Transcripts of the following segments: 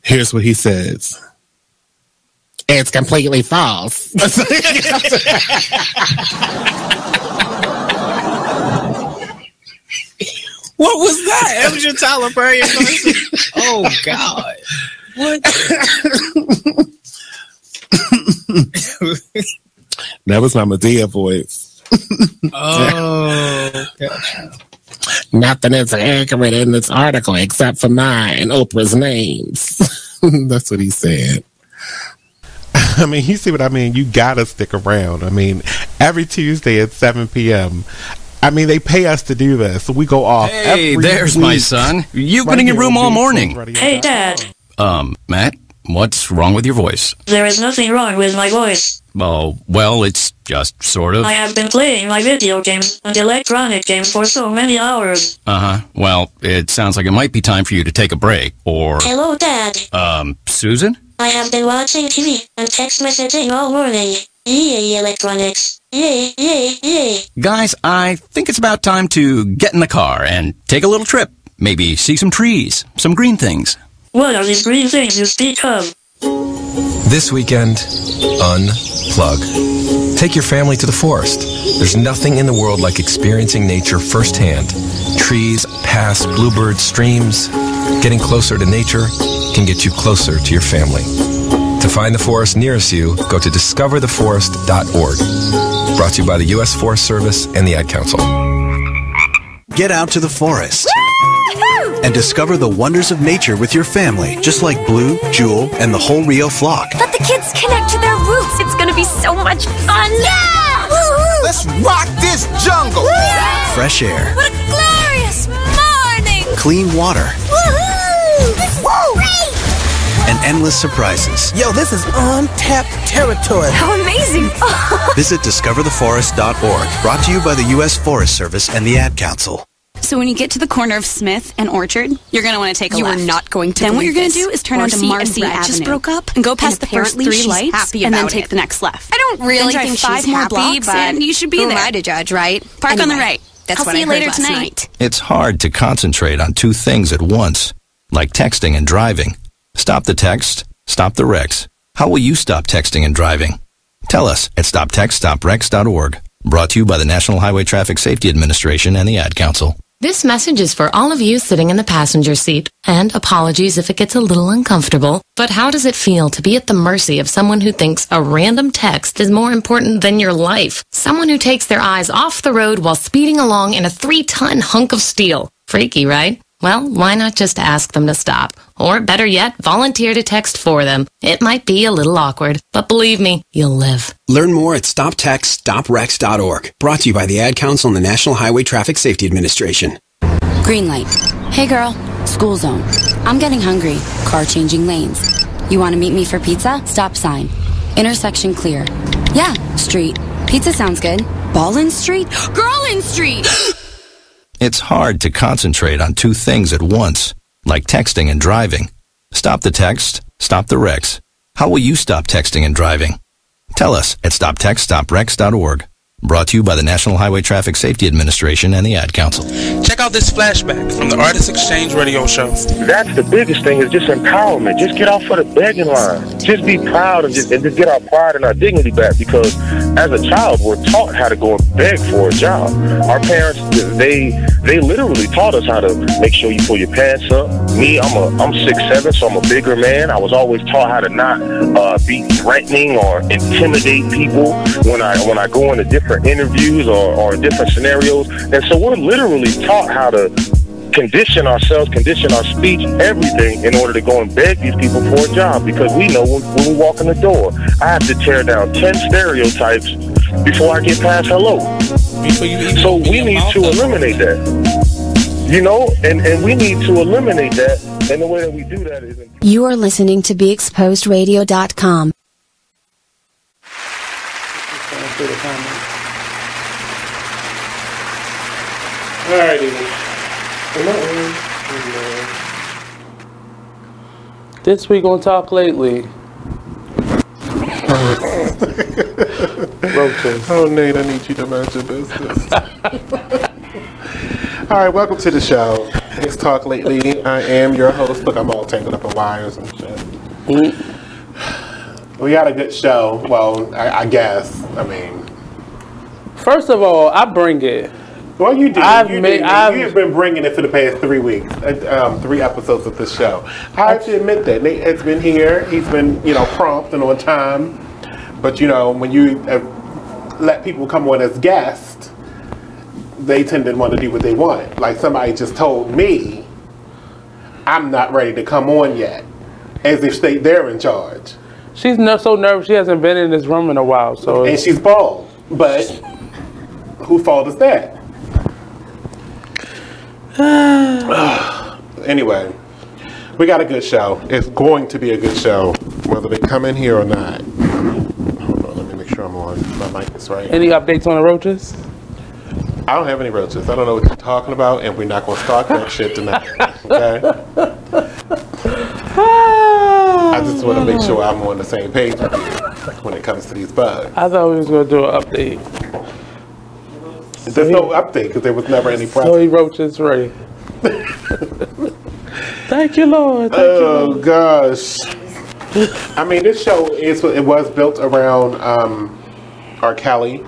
Here's what he says. It's completely false. What was that? That was your Tyler Perry impression? Oh, God. What? That was my Medea voice. Oh. Nothing is accurate in this article except for mine and Oprah's names. That's what he said. I mean, you see what I mean? You gotta stick around. I mean, every Tuesday at 7 p.m., I mean, they pay us to do this, so we go off. Hey, there's my son. You've been in your room all morning. Hey, Dad. Matt, what's wrong with your voice? There is nothing wrong with my voice. Oh, well, it's just sort of. I have been playing my video games and electronic games for so many hours. Uh-huh. Well, it sounds like it might be time for you to take a break, or... Hello, Dad. Susan? I have been watching TV and text messaging all morning. Yay, electronics. Yay, yay, yay. Guys, I think it's about time to get in the car and take a little trip. Maybe see some trees, some green things. What are these green things you speak of? This weekend, unplug. Take your family to the forest. There's nothing in the world like experiencing nature firsthand. Trees, paths, bluebirds, streams. Getting closer to nature can get you closer to your family. To find the forest nearest you, go to discovertheforest.org. Brought to you by the U.S. Forest Service and the Ad Council. Get out to the forest and discover the wonders of nature with your family, just like Blue, Jewel, and the whole Rio flock. Let the kids connect to their roots. It's going to be so much fun. Yeah! Woo-hoo! Let's rock this jungle. Woo! Fresh air. What a glorious morning. Clean water. Woohoo! This is great. And endless surprises. Yo, this is untapped territory. How amazing. Visit discovertheforest.org. Brought to you by the U.S. Forest Service and the Ad Council. So when you get to the corner of Smith and Orchard, you're going to want to take a left. You are not going to. Then what you're going to do is turn onto Marcy Avenue. Just broke up and go past the first 3 lights and then take the next left. I don't really then think 5 she's more happy, blocks but and you should be who there. am I to judge, right? Park on the right. That's I'll what see I you heard later last tonight. night. It's hard to concentrate on 2 things at once, like texting and driving. Stop the text, stop the wrecks. How will you stop texting and driving? Tell us at stoptextstoprex.org. Brought to you by the National Highway Traffic Safety Administration and the Ad Council. This message is for all of you sitting in the passenger seat. And apologies if it gets a little uncomfortable. But how does it feel to be at the mercy of someone who thinks a random text is more important than your life? Someone who takes their eyes off the road while speeding along in a 3-ton hunk of steel. Freaky, right? Well, why not just ask them to stop? Or better yet, volunteer to text for them. It might be a little awkward, but believe me, you'll live. Learn more at stoptextstoprex.org. Brought to you by the Ad Council and the National Highway Traffic Safety Administration. Green light. Hey girl, school zone. I'm getting hungry. Car changing lanes. You want to meet me for pizza? Stop sign. Intersection clear. Yeah, street. Pizza sounds good. Ballin Street? Girlin Street! It's hard to concentrate on 2 things at once, like texting and driving. Stop the text, stop the wrecks. How will you stop texting and driving? Tell us at stoptextstoprex.org. Brought to you by the National Highway Traffic Safety Administration and the Ad Council. Check out this flashback from the Artist Exchange radio show. That's the biggest thing, is just empowerment. Just get off of the begging line. Just be proud and just get our pride and our dignity back, because as a child, we're taught how to go and beg for a job. Our parents, they literally taught us how to make sure you pull your pants up. Me, I'm 6'7", so I'm a bigger man. I was always taught how to not be threatening or intimidate people when I go into different interviews or different scenarios. And so we're literally taught how to condition ourselves, condition our speech, everything, in order to go and beg these people for a job, because we know when we walk in the door, I have to tear down 10 stereotypes before I get past hello. So we need to eliminate that. You know, and we need to eliminate that, and the way that we do that is... You are listening to BeExposedRadio.com. Alrighty. This week on Talk Lately. Oh, Nate, I need you to mind your business. All right, welcome to the show. It's Talk Lately. I am your host. Look, I'm all tangled up in wires and shit. We got a good show. Well, I guess. I mean, first of all, I bring it. Well, you did. You've been bringing it for the past 3 weeks, 3 episodes of this show. I have to admit that it's been here. He's been, prompt and on time. But when you let people come on as guests, they tend to want to do what they want. Like somebody just told me, I'm not ready to come on yet, as if they're in charge. She's so nervous. She hasn't been in this room in a while. And she's bald. But whose fault is that? Anyway, we got a good show. It's going to be a good show, whether they come in here or not. Hold on, let me make sure I'm on. My mic is right. Any updates on the roaches? I don't have any roaches. I don't know what you're talking about, and we're not going to start that shit tonight. Okay? I just want to make sure I'm on the same page with you when it comes to these bugs. I thought we was going to do an update. There's no update because there was never any problem. Soy roaches ready. Thank you, Lord. Thank you, Lord. Gosh. I mean, this show was built around R. Kelly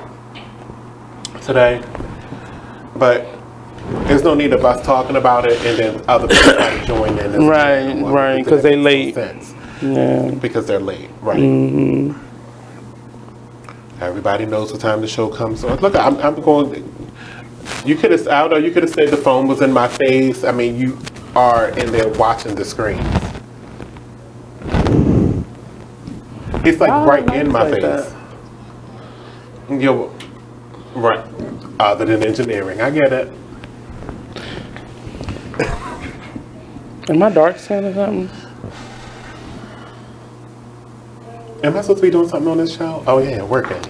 today, but there's no need of us talking about it and then other people try to join in. Right, because they're late. Yeah, because they're late. Right. Mm-hmm. Everybody knows what time the show comes on. Look, I'm going. You could have. I don't know. You could have said the phone was in my face. I mean, you are in there watching the screen. It's like right in my face. You're right. Other than engineering, I get it. Am I dark skinned or something? Am I supposed to be doing something on this show? Oh yeah, working.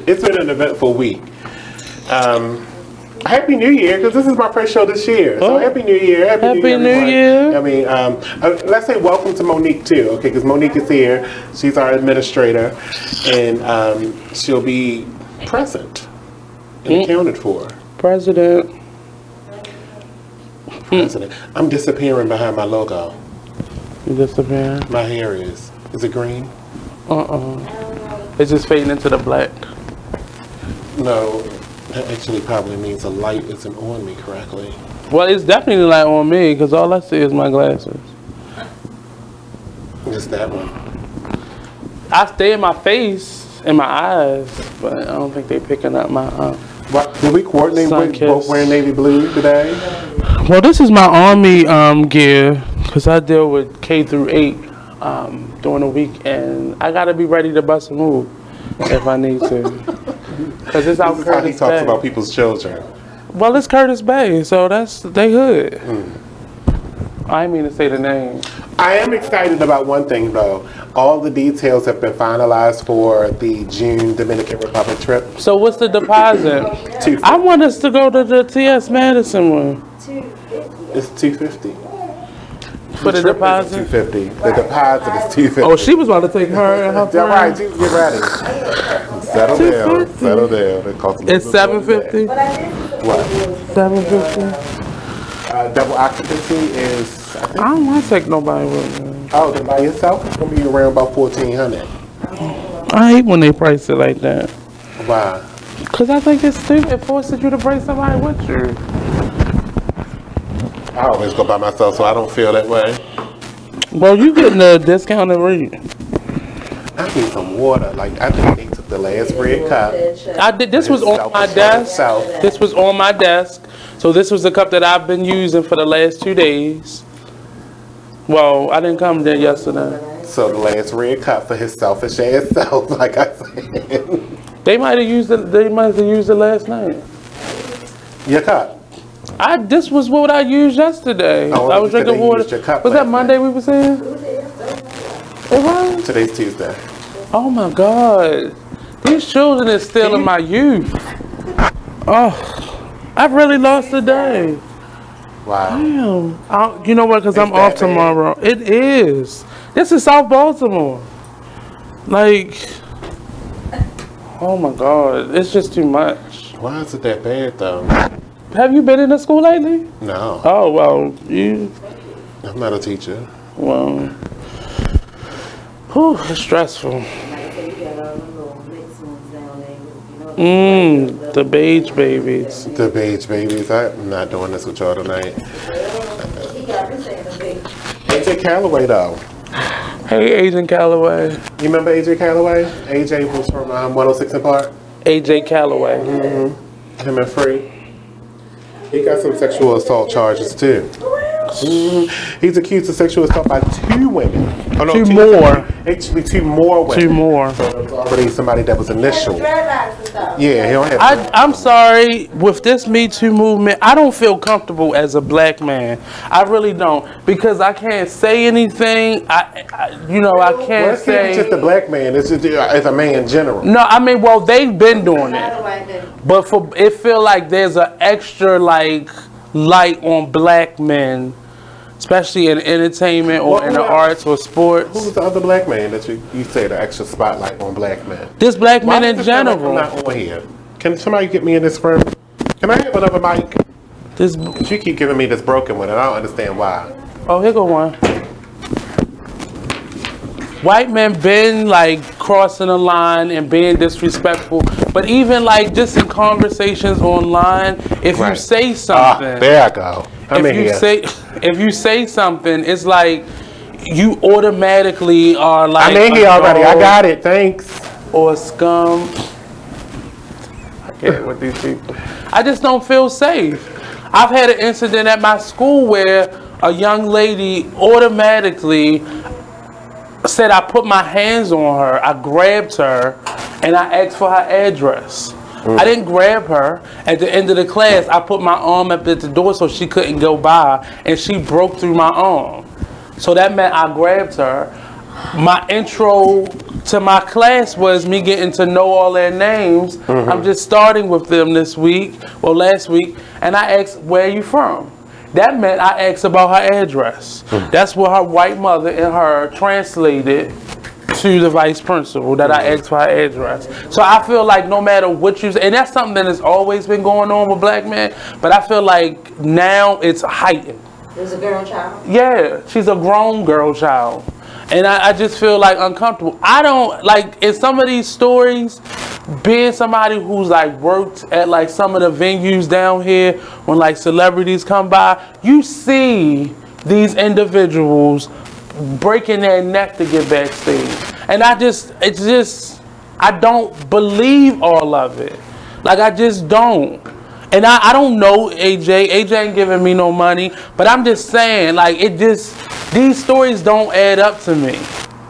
It's been an eventful week. Happy New Year, because this is my first show this year. So Happy New Year. Happy New Year. I mean, let's say welcome to Monique too, okay? Because Monique is here. She's our administrator, and she'll be present and accounted for. President. I'm disappearing behind my logo. You disappearing? My hair is. Is it green? It's just fading into the black. No, that actually probably means the light isn't on me correctly. Well, it's definitely light on me because all I see is my glasses. Just that one. I stay in my face and my eyes, but I don't think they're picking up my Did we coordinate with both wearing navy blue today? Well, this is my Army gear because I deal with K through 8 during the week, and I gotta be ready to bust a move if I need to. Because it's out Curtis Bay. He talks about people's children. Well, it's Curtis Bay, so they hood. I didn't mean to say the name. I am excited about one thing though. All the details have been finalized for the June Dominican Republic trip. So what's the deposit? I want us to go to the T.S. Madison one. It's $250. For the deposit? $250. The deposit is $250. Oh, she was about to take her and her friend. Right, get ready. Settle down. Settle down. It's $750. What? $750. Double occupancy is. I don't want to take nobody with me. Oh, then by yourself, it's gonna be around about $1,400. I hate when they price it like that. Why? Because I think it's stupid. It forces you to bring somebody with you. I always go by myself, so I don't feel that way. Well, you getting a discounted rate. I need some water. Like I think they took the last red cup. This was on my desk. This was on my desk. So this was the cup that I've been using for the last 2 days. Well, I didn't come there yesterday. So the last red cup for his selfish ass self, like I said. They might have used it. They might have used it last night. Your cup. This was what I used yesterday. Oh, I was drinking water. Was that Monday we were saying? It was? Today's Tuesday. Oh my God. These children is stealing my youth. Oh, I've really lost a day. Wow. Damn. You know what? Because I'm off tomorrow. It is. This is South Baltimore. Like, oh my God. It's just too much. Why is it that bad though? Have you been in the school lately? No. Oh well, I'm not a teacher. Well, whew, it's stressful. The beige babies. The beige babies. I'm not doing this with y'all tonight. AJ Calloway though. Hey, Agent Calloway. You remember AJ Calloway? AJ was from 106 and Park. AJ Calloway. Him and Free. He got some sexual assault charges too. He's accused of sexual assault by 2 women. Oh, no, 2 more. Actually, 2 more women. 2 more. So there was already somebody that was initial. Yeah, he don't have. I'm sorry. With this Me Too movement, I don't feel comfortable as a black man. I really don't, because I can't say anything. I can't say. It's just a black man. It's just as a man in general. No, I mean, well, they've been doing it, but it feel like there's an extra light on black men, especially in entertainment or in the arts or sports. Who's the other black man that you say the extra spotlight on black men? This black man in general. Like I'm not on here. Can somebody get me in this room? Can I have another mic? You keep giving me this broken one, and I don't understand why. Oh, here go one. White men been like crossing the line and being disrespectful, but even like just in conversations online, if you say something, there I go. If you say something, it's like you automatically are like. I'm in here already. I got it. Thanks. Or scum. I get with these people. I just don't feel safe. I've had an incident at my school where a young lady automatically said I put my hands on her, I grabbed her, and I asked for her address. I didn't grab her. At the end of the class, I put my arm up at the door so she couldn't go by, and she broke through my arm. So that meant I grabbed her. My intro to my class was me getting to know all their names. I'm just starting with them last week, and I asked, where are you from? That meant I asked about her address. That's what her white mother and her translated to the vice principal, that I asked for her address. So I feel like no matter what you say, and that's something that has always been going on with black men, but I feel like now it's heightened. There's a girl child? Yeah, she's a grown girl child. And I just feel like uncomfortable. I don't, like, in some of these stories, being somebody who's like worked at like some of the venues down here, when like celebrities come by, you see these individuals breaking their neck to get backstage. And I don't believe all of it. Like, I just don't. And I don't know AJ. AJ ain't giving me no money. But I'm just saying, like, these stories don't add up to me.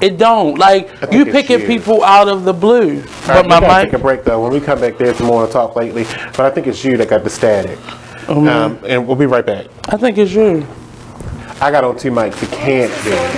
It don't. Like, you picking people out of the blue. But we gotta take a break though. When we come back, there's more to talk lately. But I think it's you that got the static. And we'll be right back. I think it's you. I got on 2 mics. You can't do it.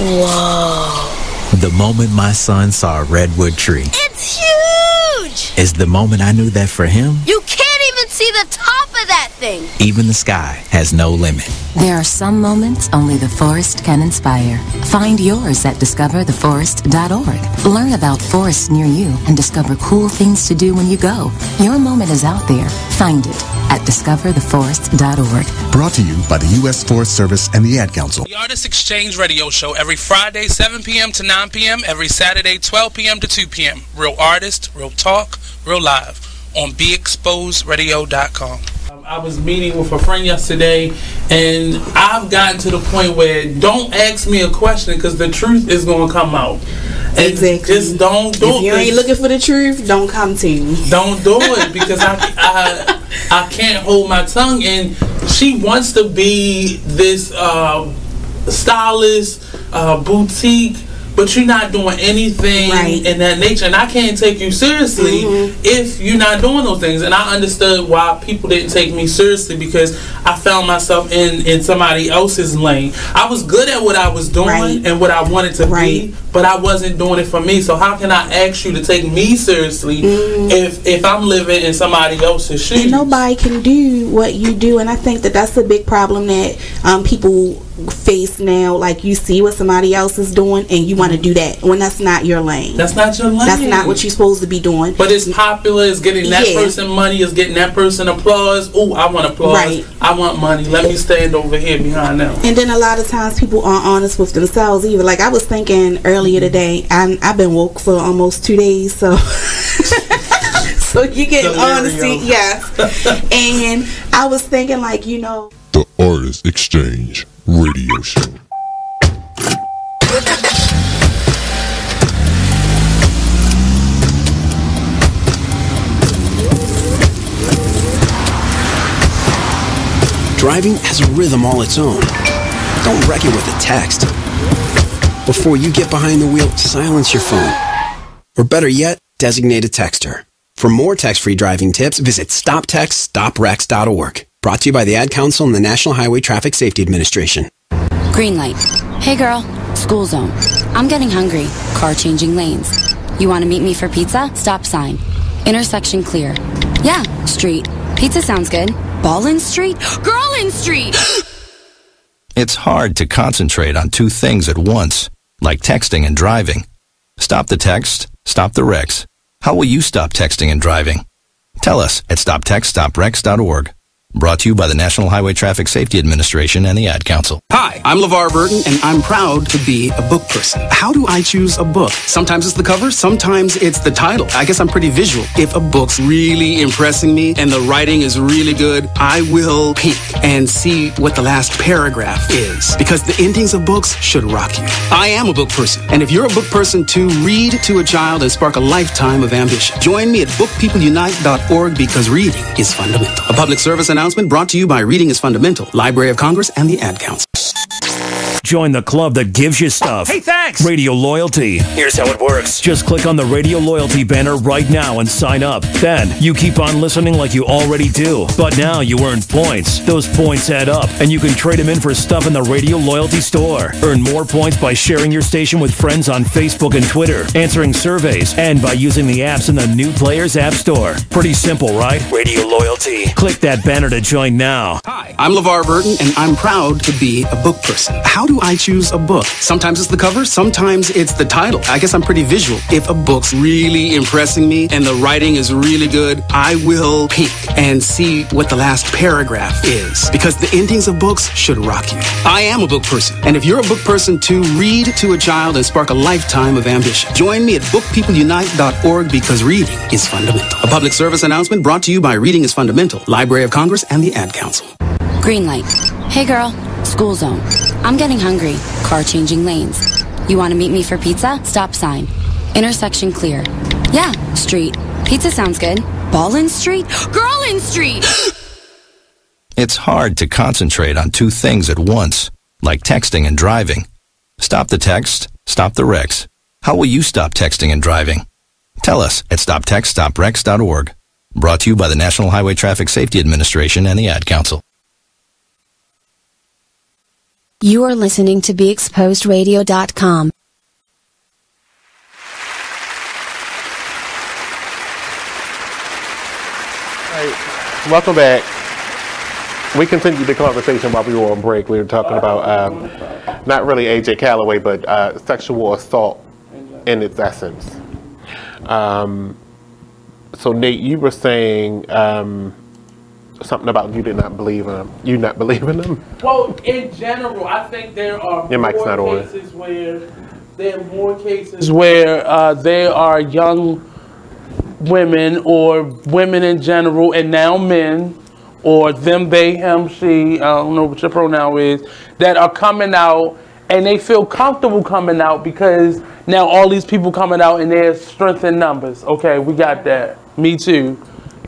Whoa. The moment my son saw a redwood tree. It's huge! Is the moment I knew that for him, You can't even see the top of that thing! even the sky has no limit. There are some moments only the forest can inspire. Find yours at discovertheforest.org. Learn about forests near you and discover cool things to do when you go. Your moment is out there. Find it at discovertheforest.org. Brought to you by the U.S. Forest Service and the Ad Council. The Artist Exchange Radio Show every Friday, 7 p.m. to 9 p.m., every Saturday, 12 p.m. to 2 p.m. Real artist, real talk, real live on BeExposedRadio.com. I was meeting with a friend yesterday, and I've gotten to the point where don't ask me a question because the truth is going to come out. And exactly. Just don't do it. If you ain't looking for the truth, don't come to me. Don't do it because I can't hold my tongue. And she wants to be this stylist, boutique, but you're not doing anything in that nature. And I can't take you seriously if you're not doing those things. And I understood why people didn't take me seriously because I found myself in somebody else's lane. I was good at what I was doing and what I wanted to be, but I wasn't doing it for me. So how can I ask you to take me seriously if I'm living in somebody else's shoes? And nobody can do what you do. And I think that that's a big problem that people face now, like you see what somebody else is doing and you want to do that when that's not your lane. That's not your lane. That's not what you're supposed to be doing. But it's popular. It's getting that person money. It's getting that person applause. Oh, I want applause. Right. I want money. Let me stand over here behind them. And then a lot of times people aren't honest with themselves either. Like I was thinking earlier today, I've been woke for almost 2 days, so so you get honesty, yes. And I was thinking, like, you know, the Artist Exchange Radio Show. Driving has a rhythm all its own. Don't wreck it with a text. Before you get behind the wheel, silence your phone. Or better yet, designate a texter. For more text-free driving tips, visit stoptextstoprex.org. Brought to you by the Ad Council and the National Highway Traffic Safety Administration. Green light. Hey girl, school zone. I'm getting hungry. Car changing lanes. You want to meet me for pizza? Stop sign. Intersection clear. Yeah, street. Pizza sounds good. Ballin' Street? Girlin' Street! It's hard to concentrate on two things at once, like texting and driving. Stop the text, stop the wrecks. How will you stop texting and driving? Tell us at stoptextstoprex.org. Brought to you by the National Highway Traffic Safety Administration and the Ad Council. Hi, I'm LeVar Burton, and I'm proud to be a book person. How do I choose a book? Sometimes it's the cover, sometimes it's the title. I guess I'm pretty visual. If a book's really impressing me and the writing is really good, I will peek and see what the last paragraph is, because the endings of books should rock you. I am a book person, and if you're a book person too, read to a child and spark a lifetime of ambition. Join me at bookpeopleunite.org, because reading is fundamental. A public service announcement brought to you by Reading is Fundamental, Library of Congress, and the Ad Council. Join the club that gives you stuff. Hey, thanks! Radio Loyalty. Here's how it works. Just click on the Radio Loyalty banner right now and sign up. Then, you keep on listening like you already do. But now you earn points. Those points add up, and you can trade them in for stuff in the Radio Loyalty store. Earn more points by sharing your station with friends on Facebook and Twitter, answering surveys, and by using the apps in the New Players App Store. Pretty simple, right? Radio Loyalty. Click that banner to join now. Hi, I'm LeVar Burton, and I'm proud to be a book person. How do I choose a book? Sometimes it's the cover, sometimes it's the title. I guess I'm pretty visual. If a book's really impressing me and the writing is really good, I will peek and see what the last paragraph is, because the endings of books should rock you. I am a book person, and if you're a book person too, read to a child and spark a lifetime of ambition. Join me at bookpeopleunite.org, because reading is fundamental. A public service announcement brought to you by Reading is Fundamental, Library of Congress, and the Ad Council. Green light. Hey girl, school zone. I'm getting hungry. Car changing lanes. You want to meet me for pizza? Stop sign. Intersection clear. Yeah, street. Pizza sounds good. Ballin' Street? Girlin' Street! It's hard to concentrate on two things at once, like texting and driving. Stop the text, stop the wrecks. How will you stop texting and driving? Tell us at stoptextstoprex.org. Brought to you by the National Highway Traffic Safety Administration and the Ad Council. You are listening to BeExposedRadio.com. Hey, welcome back. We continued the conversation while we were on break. We were talking about not really AJ Calloway, but sexual assault in its essence. So Nate, you were saying something about you did not believe in them. You not believe in them? Well, in general, I think there are Your mic's not on. cases where there are more cases where there are young women or women in general, and now men, or them, they, him, she, I don't know what your pronoun is, that are coming out and they feel comfortable coming out because now all these people coming out and there's strength in numbers. Okay, we got that. Me too.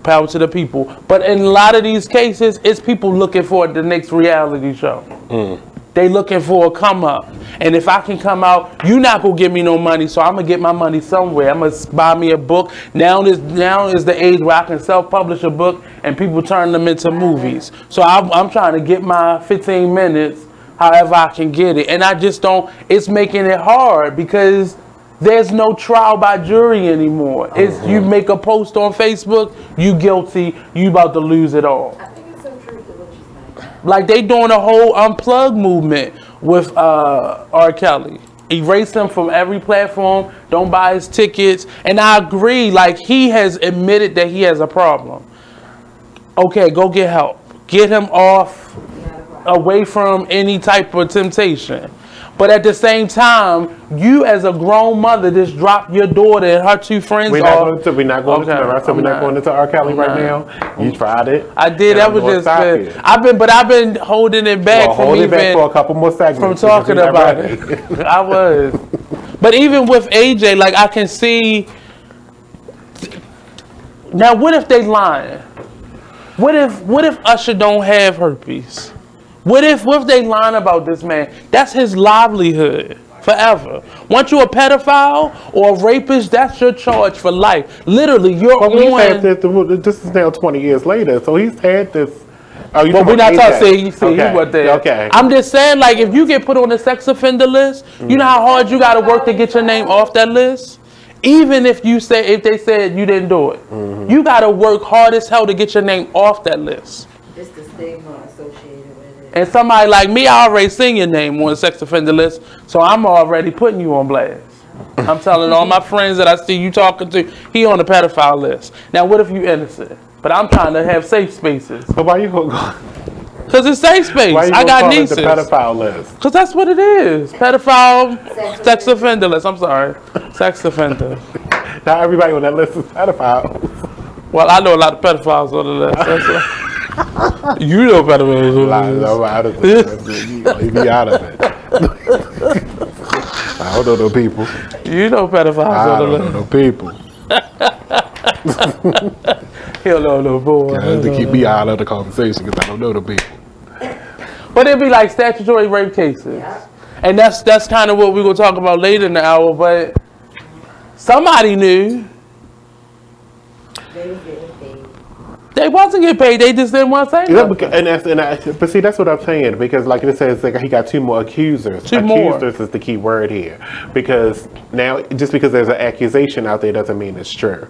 Power to the people. But in a lot of these cases, it's people looking for the next reality show. They looking for a come up. And if I can come out, you not gonna give me no money, so I'm gonna get my money somewhere. I'm gonna buy me a book. Now is the age where I can self-publish a book and people turn them into movies. So I'm trying to get my 15 minutes however I can get it. And I just don't, it's making it hard because there's no trial by jury anymore. It's you make a post on Facebook, you guilty, you about to lose it all. Like they doing a whole unplug movement with R. Kelly. Erase him from every platform. Don't buy his tickets. And I agree, like, he has admitted that he has a problem. Okay, go get help. Get him off, away from any type of temptation. But at the same time, you as a grown mother just drop your daughter and her two friends we're off. We're not going into R. Kelly right now. You tried it. I did. That was just I've been holding it back from even for a couple more segments from talking about it. I was. But even with AJ, like, I can see. Now, what if they lying? What if Usher don't have herpes? What if they lying about this man? That's his livelihood forever. Once you're a pedophile or a rapist, that's your charge for life. Literally, you're on. This is now 20 years later, so he's had this. But we're not talking. You see, he was there. Okay. I'm just saying, like, if you get put on the sex offender list, you know how hard you got to work to get your name off that list. Even if they said you didn't do it, you got to work hard as hell to get your name off that list. It's the stigma associated with it. And somebody like me, I already seen your name on the sex offender list, so I'm already putting you on blast. I'm telling all my friends that I see you talking to, he on the pedophile list. Now, what if you innocent? But I'm trying to have safe spaces. But why you going? Because it's safe space. Why you I got nieces. The pedophile list? Because that's what it is. Pedophile, sex offender list. I'm sorry. Sex offender. Not everybody on that list is pedophile. Well, I know a lot of pedophiles on the list. That's you know pedophiles on the list. Leave me out of it. I don't know no people. You know pedophiles on the list. I don't know no people. He'll know no boy. To keep me out of the conversation because I don't know the people. But it'd be like statutory rape cases. And that's kind of what we're going to talk about later in the hour. But somebody knew. They wasn't getting paid. They just didn't want to say nothing. But see, that's what I'm saying. Because like it says, like, he got two more accusers. Accusers is the key word here. Because now, just because there's an accusation out there doesn't mean it's true.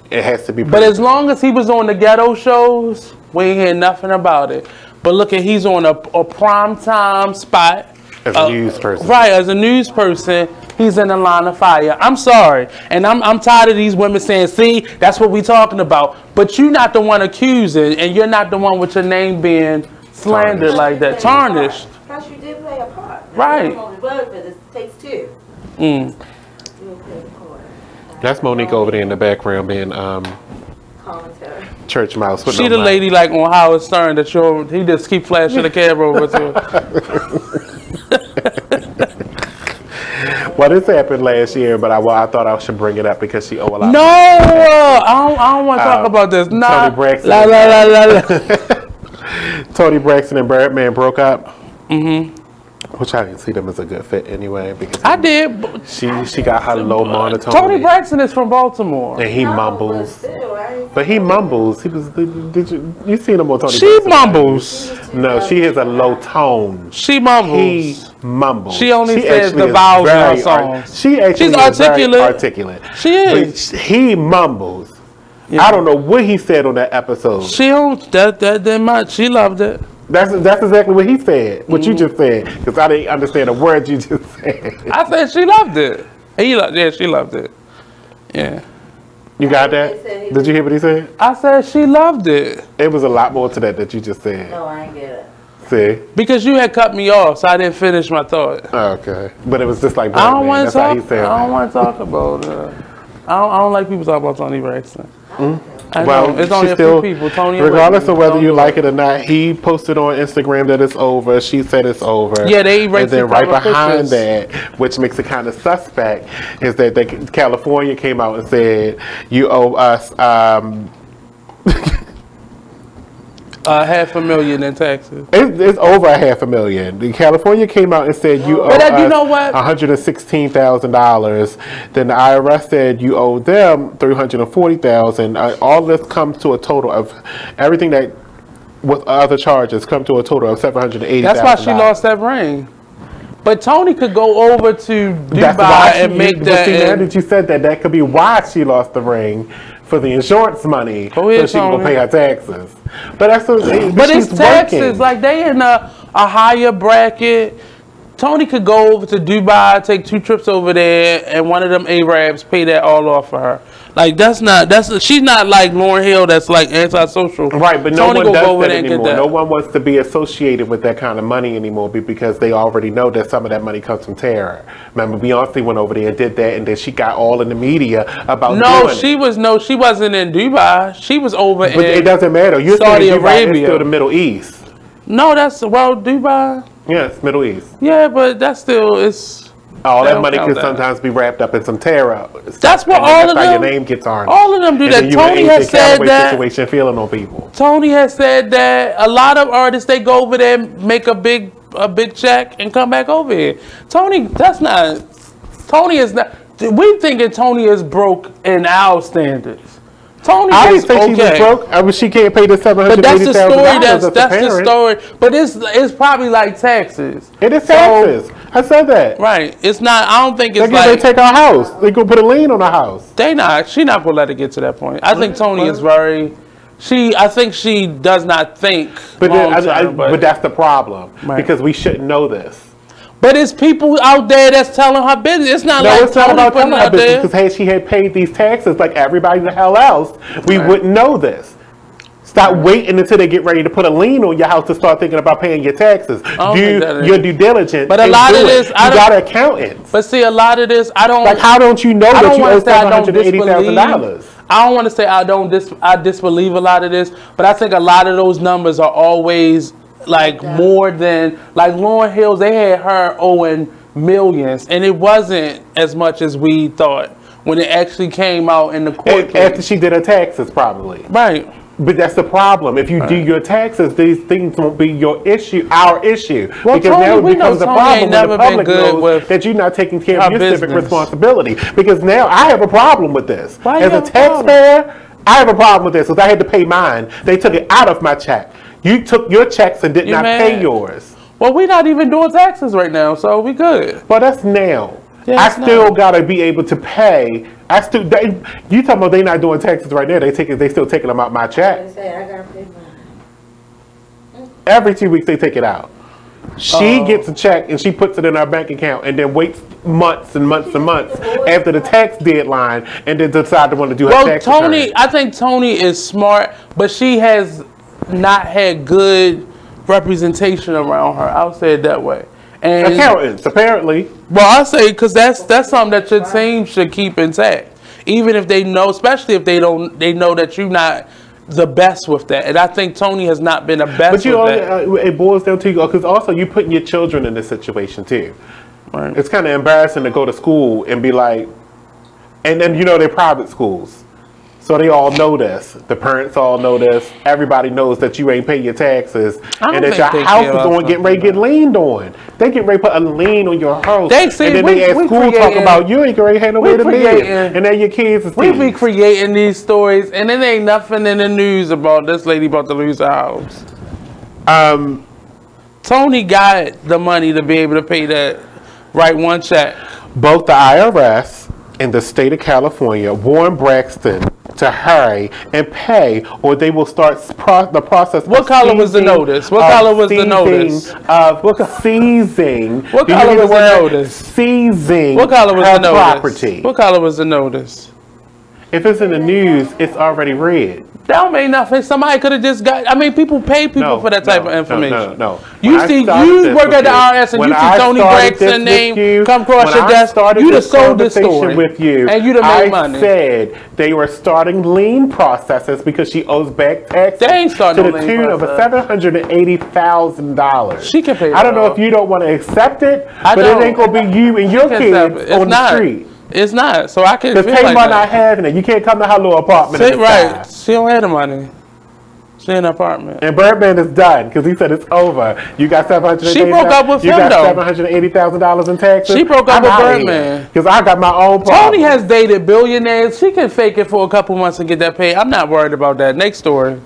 It has to be proven. But as long as he was on the ghetto shows, we ain't hear nothing about it. But look, he's on a prime time spot. As a news person. Right, as a news person, he's in the line of fire. I'm sorry. And I'm tired of these women saying, see, that's what we talking about. But you're not the one accusing, and you're not the one with your name being slandered like that. Tarnished. Plus, you did play a part. Right. But it takes two. That's Monique over there in the background being church mouse. She the lady like on Howard Stern that he just keep flashing the camera over to her. Well, this happened last year, but I thought I should bring it up because she owe a lot. No, I don't want to talk about this. Nah, Tony Braxton. Tony Braxton and Birdman broke up. Which I didn't see them as a good fit anyway. Because I did. She got her low monotone. Tony Braxton is from Baltimore, and he mumbles. But he mumbles. He was. Did you seen him on Tony? She mumbles. No, she has a low tone. She mumbles. He mumbles. She only says the vowels in her songs. She's articulate. Articulate. She is. But he mumbles. Yeah. I don't know what he said on that episode. She don't. That much. She loved it. That's exactly what he said. What you just said, because I didn't understand a word you just said. I said she loved it. Yeah, she loved it. Yeah. You got that? Did you hear what he said? I said she loved it. It was a lot more to that you just said. No, I ain't get it. See? Because you had cut me off, so I didn't finish my thought. Okay. But it was just like, I don't want to talk. I don't want to talk about I don't like people talking about Tony Braxton. Well, it's only a few people. Tony, regardless of whether you like it or not, he posted on Instagram that it's over. She said it's over. Yeah, they erased and then right behind that, which makes it kind of suspect, is that California came out and said you owe us $500,000 in taxes. It's over $500,000. California came out and said you owe us you know what? $116,000. Then the IRS said you owe them $340,000. All this comes to a total of everything that with other charges come to a total of $780,000. That's why she lost that ring. But Tony could go over to Dubai and make that. See, now that you said that could be why she lost the ring. For the insurance money, so she can go pay her taxes. But that's what. But it's taxes. Working. Like they in a higher bracket. Tony could go over to Dubai, take 2 trips over there, and one of them Arabs pay that all off for her. Like she's not like Lauryn Hill that's like antisocial. Right, but no Tony one go does over that there and get anymore. that. No one wants to be associated with that kind of money anymore because they already know that some of that money comes from terror. Remember, Beyonce went over there and did that, and then she got all in the media about doing it. She wasn't in Dubai. She was over in But it doesn't matter. You're Saudi saying Dubai is Arabia. still the Middle East. No, Dubai. Yes, Middle East. Yeah, but that's still all that money can sometimes be wrapped up in some terror. That's what all of them. That's how your name gets tarnished. All of them do that. Tony has said that. Situation feeling on people. Tony has said that a lot of artists they go over there, make a big check, and come back over here. Tony is not. We thinking Tony is broke in our standards. Tony I is didn't think she was broke. I mean, she can't pay the $780,000. But that's the story. That's the story. But it's probably like taxes. It is taxes. I said that. Right. It's not. I don't think it's they take our house. They gonna put a lien on our house. She not gonna let it get to that point. I think Tony is very. I think she does not think. But that's the problem because we shouldn't know this. But it's people out there that's telling her business. It's not like it's not Tony about putting telling it her out there. business because she had paid these taxes like everybody the hell else. We wouldn't know this. Stop waiting until they get ready to put a lien on your house to start thinking about paying your taxes. Do your due diligence. But a lot of this, you got accountants. But see, a lot of this, I don't. Like, how don't you know that you owe $780,000? I don't want to say I disbelieve a lot of this, but I think a lot of those numbers are always like more than like Lauryn Hill. They had her owing millions, and it wasn't as much as we thought when it actually came out in the court case. After she did her taxes, probably. Right. But that's the problem. If you do your taxes, these things won't be your issue, our issue. Well, because Tony, now it we becomes know a Tony problem ain't when never the been public good knows with that you're not taking care her of your civic business. responsibility. Because now I have a problem with this. Why As you a have a taxpayer, I have a problem with this because I had to pay mine. They took it out of my check. You took your checks and did not pay yours. Well, we're not even doing taxes right now, so we good. Well, that's now. Yeah, I still gotta be able to pay. You talking about they not doing taxes right now? They still taking them out my check. Every 2 weeks they take it out. She gets a check and she puts it in our bank account and then waits months and months and months after the tax deadline and then decide to want to do her tax return. I think Tony is smart, but she has not had good representation around her. I'll say it that way. And accountants, apparently. Well, I say because that's something that should keep intact, even if they know, especially if they know that you're not the best with that. And I think Tony has not been the best. But it boils down to because also you putting your children in this situation too. Right. It's kind of embarrassing to go to school and be like, and then they're private schools. So they all know this. The parents all know this. Everybody knows that you ain't paying your taxes and that your house is getting ready to get leaned on. They get ready to put a lien on your house. And then they at school talking about you ain't ready to have no way to live. And then your kids is we be creating these stories and then ain't nothing in the news about this lady about to lose her house. Tony got the money to be able to pay that one check. Both the IRS and the state of California warned Braxton to hurry and pay, or they will start the process. What color was the notice? What color was the notice? Seizing. What color was the notice? Seizing. What color was the notice? Property. What color was the notice? If it's in the news, it's already read. That don't mean nothing. Somebody could have just got. I mean, people pay people for that type of information. No. You work at the IRS and you see Tony Braxton's name come across your desk. You'd have sold this story with you, and you'd have made money. I said they were starting lien processes because she owes back taxes they ain't starting to the tune of $780,000. She can pay. I don't know if you don't want to accept it, but it ain't gonna be you and your kids on the street. It's not. So I can. Because Tamar not having it. You can't come to her little apartment. Right. She don't have the money. She in an apartment. And Birdman is done because he said it's over. You got $780,000. She broke up with him though. You got $780,000 in taxes. She broke up with Birdman because I got my own problem. Tony has dated billionaires. She can fake it for a couple months and get that paid. I'm not worried about that. Next story.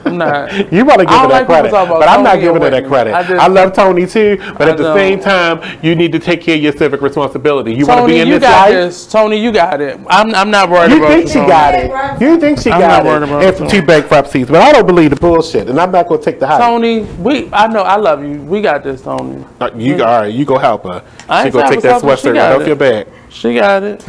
I'm not. You want to give her that like credit, but I'm not Tony giving her and that credit. Whitney. I love Tony too, but at the don't. same time, you need to take care of your civic responsibility. You Tony, want to be in you this got life? this. Tony, you got it. I'm not worried You about think she Tony. got it? You think she I'm got not worried it? about After Tony. 2 bankruptcies, but I don't believe the bullshit, and I'm not going to take the hype. Tony, I know I love you. We got this, Tony. All right, you go help her. I She ain't gonna take that helping her, she sweatshirt got right off it. your back. She got it.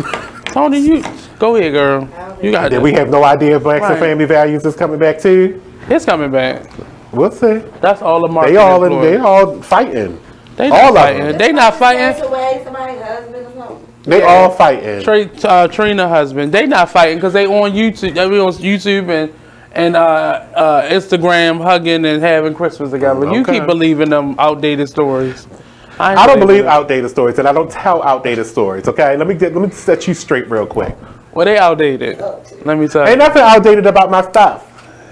Tony, you go ahead, girl. You got Did it. we have no idea if Blacks and Right. Family Values is coming back too? It's coming back. We'll see. That's all the They marketing. all employees. fighting. They all not of fighting. them. They not fighting. Pass away, somebody's husband or something. They all fighting. Trina husband. They not fighting because they on YouTube. They on YouTube and Instagram hugging and having Christmas together. You Okay. keep believing them outdated stories. I don't believe outdated stories, and I don't tell outdated stories. Okay, let me set you straight real quick. Well, they outdated. Let me tell you. Ain't nothing outdated about my stuff.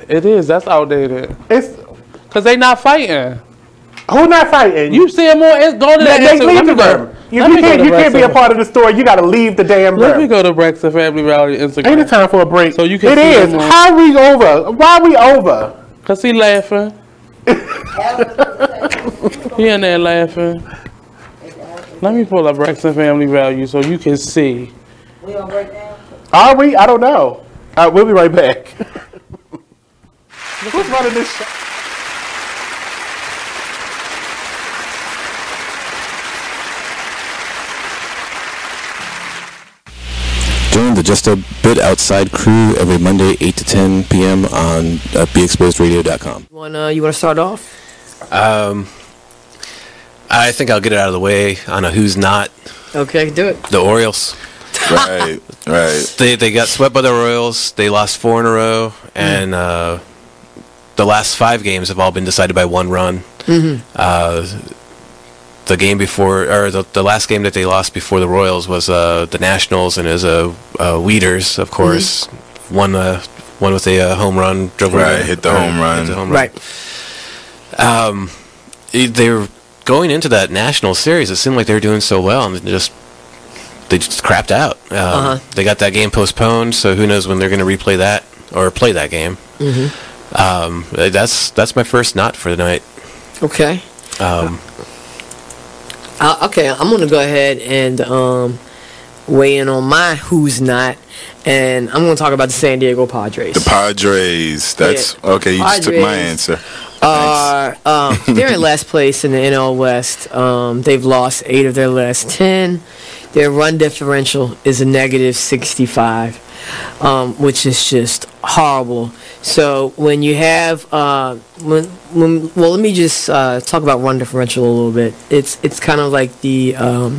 It is. That's outdated. It's because they not fighting. Who not fighting? You see them on go to They Instagram. leave Let the me go. room. You Let me go can't to be a Brexit. part of the story. You got to leave the damn Let me room. go to Breaks and Family Value Instagram. Ain't it time for a break? So you can It see is. them on- How we over? Why we over? Cause he laughing. He in there laughing. Let me pull up Breaks and Family Value so you can see. We gonna break down? Are we? I don't know. We'll be right back. Who's running this show? Join the Just a Bit Outside crew every Monday, 8 to 10 p.m. on BeExposedRadio.com. You wanna start off? I think I'll get it out of the way on a who's not. Okay, do it. The Orioles. Right. They got swept by the Royals. They lost 4 in a row, and the last 5 games have all been decided by 1 run. Mm-hmm. The game before, or the last game that they lost before the Royals was the Nationals, and it was Weeders, of course, won with a home run. Hit the home run. Right. They were going into that National series. It seemed like they were doing so well, and they just crapped out. They got that game postponed, so who knows when they're going to replay that or play that game. Mm-hmm. That's my first not for the night. Okay. Okay, I'm gonna go ahead and weigh in on my who's not, and I'm gonna talk about the San Diego Padres. The Padres. That's okay. You just took my answer. They're in last place in the NL West. They've lost 8 of their last 10. Their run differential is a negative 65, which is just horrible. So when you have let me just talk about run differential a little bit. It's kind of like the how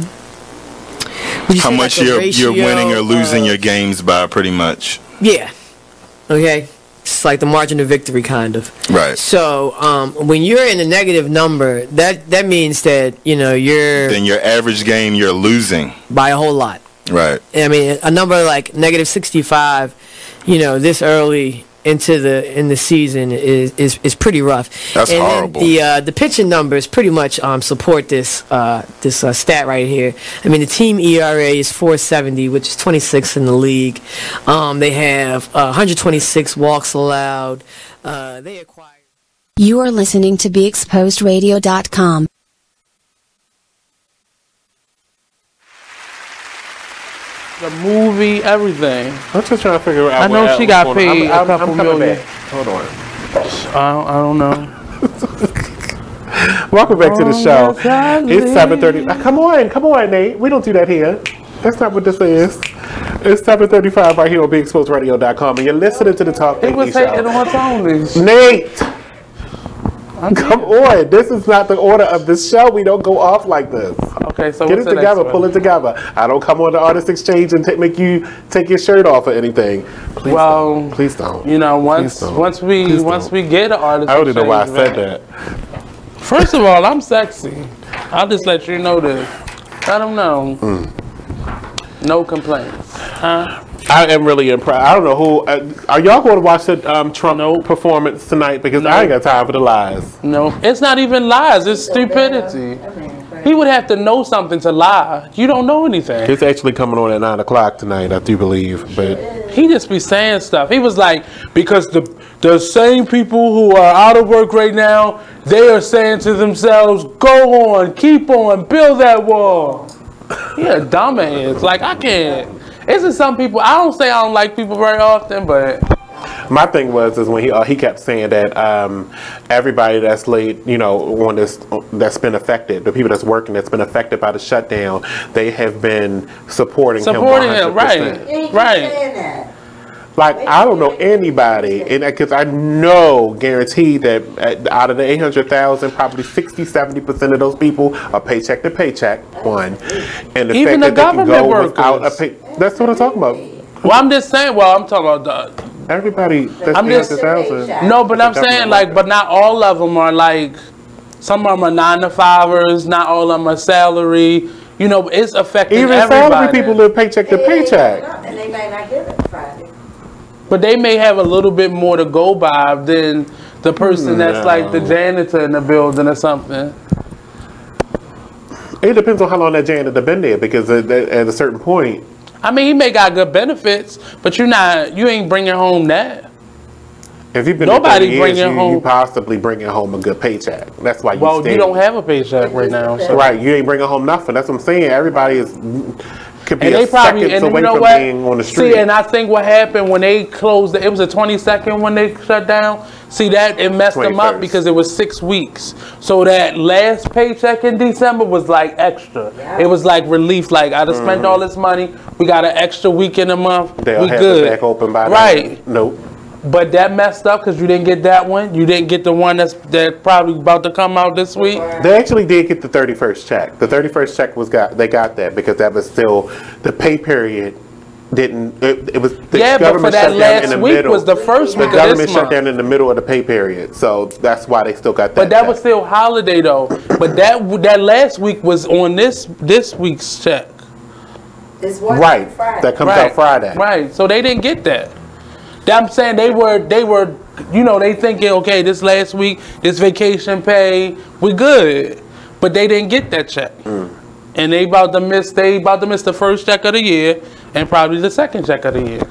much you're winning or losing your games by, pretty much. Yeah. Okay. It's like the margin of victory, kind of. Right. So when you're in a negative number, that means that you're then your average game you're losing by a whole lot. Right. I mean, a number like negative 65, this early in the season is pretty rough. That's horrible. The pitching numbers pretty much support this stat right here. I mean, the team ERA is 4.70, which is 26th in the league. They have 126 walks allowed. They acquired. You are listening to BeExposedRadio.com. The movie, everything. I'm just trying to figure out. I know what she else got going paid on. a couple I'm coming million. back. Hold on. I don't know. Welcome back to the show. It's 7:30. Come on, Nate. We don't do that here. That's not what this is. It's 7:35 right here on BeExposedRadio.com, and you're listening to the Talk It was Show. taking on Tony. Nate, come on. This is not the order of this show. We don't go off like this. Okay, so get what's it the together, next pull one? it together. I don't come on the Artist Exchange and make you take your shirt off or anything. Please don't. Please don't. Once we get an Artist I don't even know why I Exchange said back. that. First of all, I'm sexy. I'll just let you know this. I don't know. No complaints. Huh? I am really impressed. I don't know who. Are y'all going to watch the Trump performance tonight? Because I ain't got time for the lies. No, it's not even lies. It's stupidity. He would have to know something to lie. You don't know anything. It's actually coming on at 9 o'clock tonight, I do believe. But he just be saying stuff. He was like, because the same people who are out of work right now, they are saying to themselves, go on, keep on, build that wall. Yeah, dumbass. Like, I can't. It's just some people, I don't say I don't like people very often, but... My thing was when he kept saying that everybody that's laid, you know, on this that's been affected, the people that's working that's been affected by the shutdown, they have been supporting him 100%. Right. Like, I don't know anybody, and because I know, guaranteed that out of the 800,000, probably 60-70% of those people are paycheck to paycheck. One, and the Even fact the that they can government go workers. without a pay. That's what I'm talking about. Well, I'm just saying. Well, I'm talking about everybody. That's I'm just 800,000. no, but I'm saying like, but not all of them are like. Some of them are 9-to-5ers. Not all of them are salary. You know, it's affecting Even everybody. salary people live paycheck to paycheck. And they may not get it Friday. But they may have a little bit more to go by than the person that's like the janitor in the building or something. It depends on how long that janitor been there, because at a certain point. I mean, he may got good benefits, but you ain't bringing home that. If you've been Nobody there 30 bringing years, home. You possibly bringing home a good paycheck. That's why you. Well, stay. you don't have a paycheck right now, so. Right? You ain't bringing home nothing. That's what I'm saying. Everybody could be And they probably, seconds and away you know from what? being on the street. See, and I think what happened when they closed, it was a 22nd when they shut down. See, that it messed them up because it was 6 weeks. So that last paycheck in December was like extra. It was like relief. Like, I just spent all this money. We got an extra week in a month. They'll we have good. it back open by right? then. Nope. But that messed up because you didn't get that one. You didn't get the one that's probably about to come out this week. They actually did get the 31st check. The 31st check they got that because that was still the pay period. Didn't it was the government shut down in the middle. Was the first week the of government this shut month. down in the middle of the pay period, so that's why they still got that. But that check. was still holiday though. But that last week was on this week's check. It's right. That comes out Friday. Right. So they didn't get that. I'm saying they were, you know, they thinking, okay, this last week, this vacation pay, we good, but they didn't get that check, and they about to miss the first check of the year and probably the second check of the year.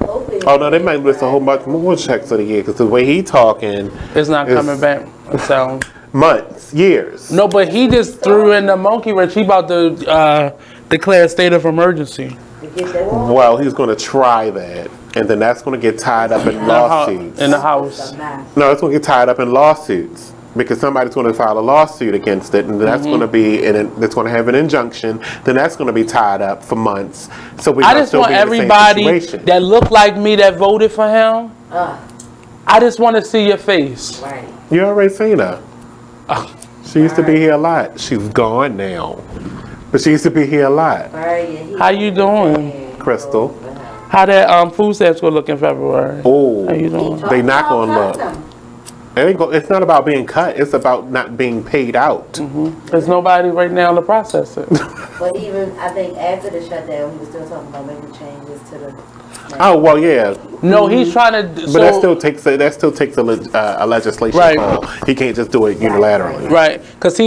Oh no, they might miss a whole bunch more checks of the year because the way he talking, it's not coming back. So months, years. No, but he just threw in the monkey wrench. He about to declare a state of emergency. Well, he's going to try that, and then that's going to get tied up in lawsuits. In the House. No, it's going to get tied up in lawsuits because somebody's going to file a lawsuit against it, and that's going to be, and it's going to have an injunction. Then that's going to be tied up for months. So we I just want everybody that look like me that voted for him. I just want to see your face. Right. You already seen her. She used to be here a lot. She's gone now. But she used to be here a lot. How you doing, Crystal? How that food stamps gonna look in February? Oh, how you doing? They not gonna look. It's not about being cut. It's about not being paid out. There's nobody right now to process it. But even I think after the shutdown, he was still talking about making changes to the. Oh well, yeah. No, he's trying to. But that still takes a legislation call. He can't just do it unilaterally. Right, because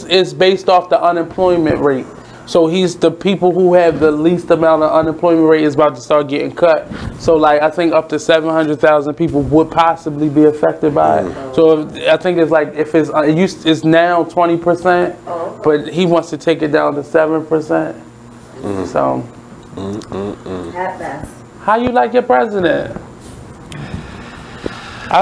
it's based off the unemployment rate. So he's the people who have the least amount of unemployment rate is about to start getting cut. So like I think up to 700,000 people would possibly be affected by it. So I think it's like if it's now 20%, but he wants to take it down to 7%. So. How you like your president?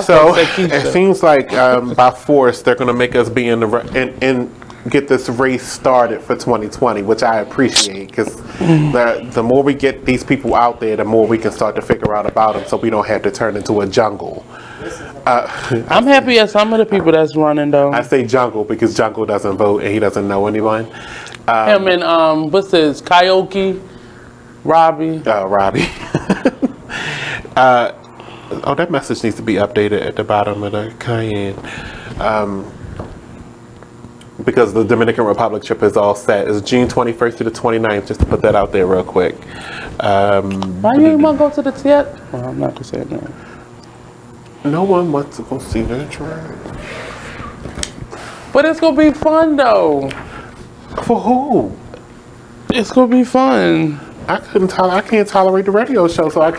So it seems like by force they're going to make us be in the get this race started for 2020, which I appreciate because the more we get these people out there, the more we can start to figure out about them, so we don't have to turn into a jungle. I'm happy at some of the people that's running though. I say jungle because Jungle doesn't vote and he doesn't know anyone. Him and what's this? Coyote, Robbie. Robbie. Oh, that message needs to be updated at the bottom of the Cayenne. Because the Dominican Republic trip is all set. It's June 21st to the 29th, just to put that out there real quick. Why you want to go to the theater? Well, I'm not going to say that. No one wants to go see that train. But it's going to be fun, though. For who? It's going to be fun. I can't tolerate the radio show, so I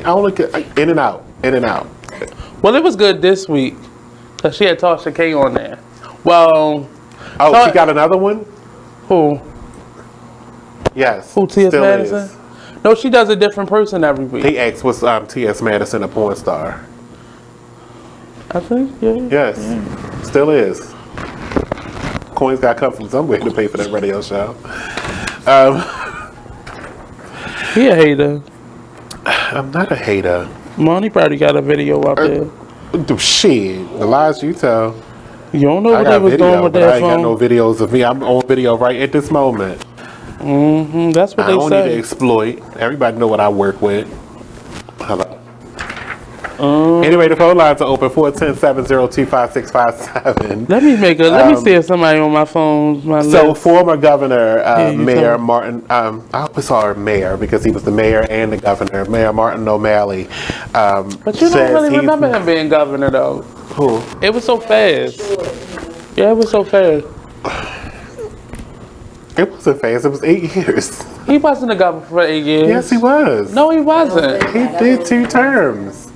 only get in and out. In and out. Well, it was good this week because she had Tasha K on there. Well, she got another one. Who? Yes. Who? T.S. still Madison? is. No, she does a different person every week. He asked, "Was T.S. Madison a porn star?" I think, yeah. Yes, still is. Coins got to come from somewhere to pay for that radio show. He a hater. I'm not a hater. Money probably got a video up there. Shit, the lies you tell. You don't know what they was doing with but that I ain't got phone? no videos of me. I'm on video right at this moment. That's what I they don't need to say. exploit. Everybody know what I work with. Hello. Anyway, the phone lines are open 410-702-5657. Let me see if somebody on my phone. So former governor, Mayor Martin, I always saw her mayor because he was the mayor and the governor, Mayor Martin O'Malley. But you don't really remember him being governor though. Who? It was so fast. Yeah, it was so fast. It wasn't fast. It was 8 years. He wasn't a governor for 8 years. Yes, he was. No, he wasn't. He did 2 terms.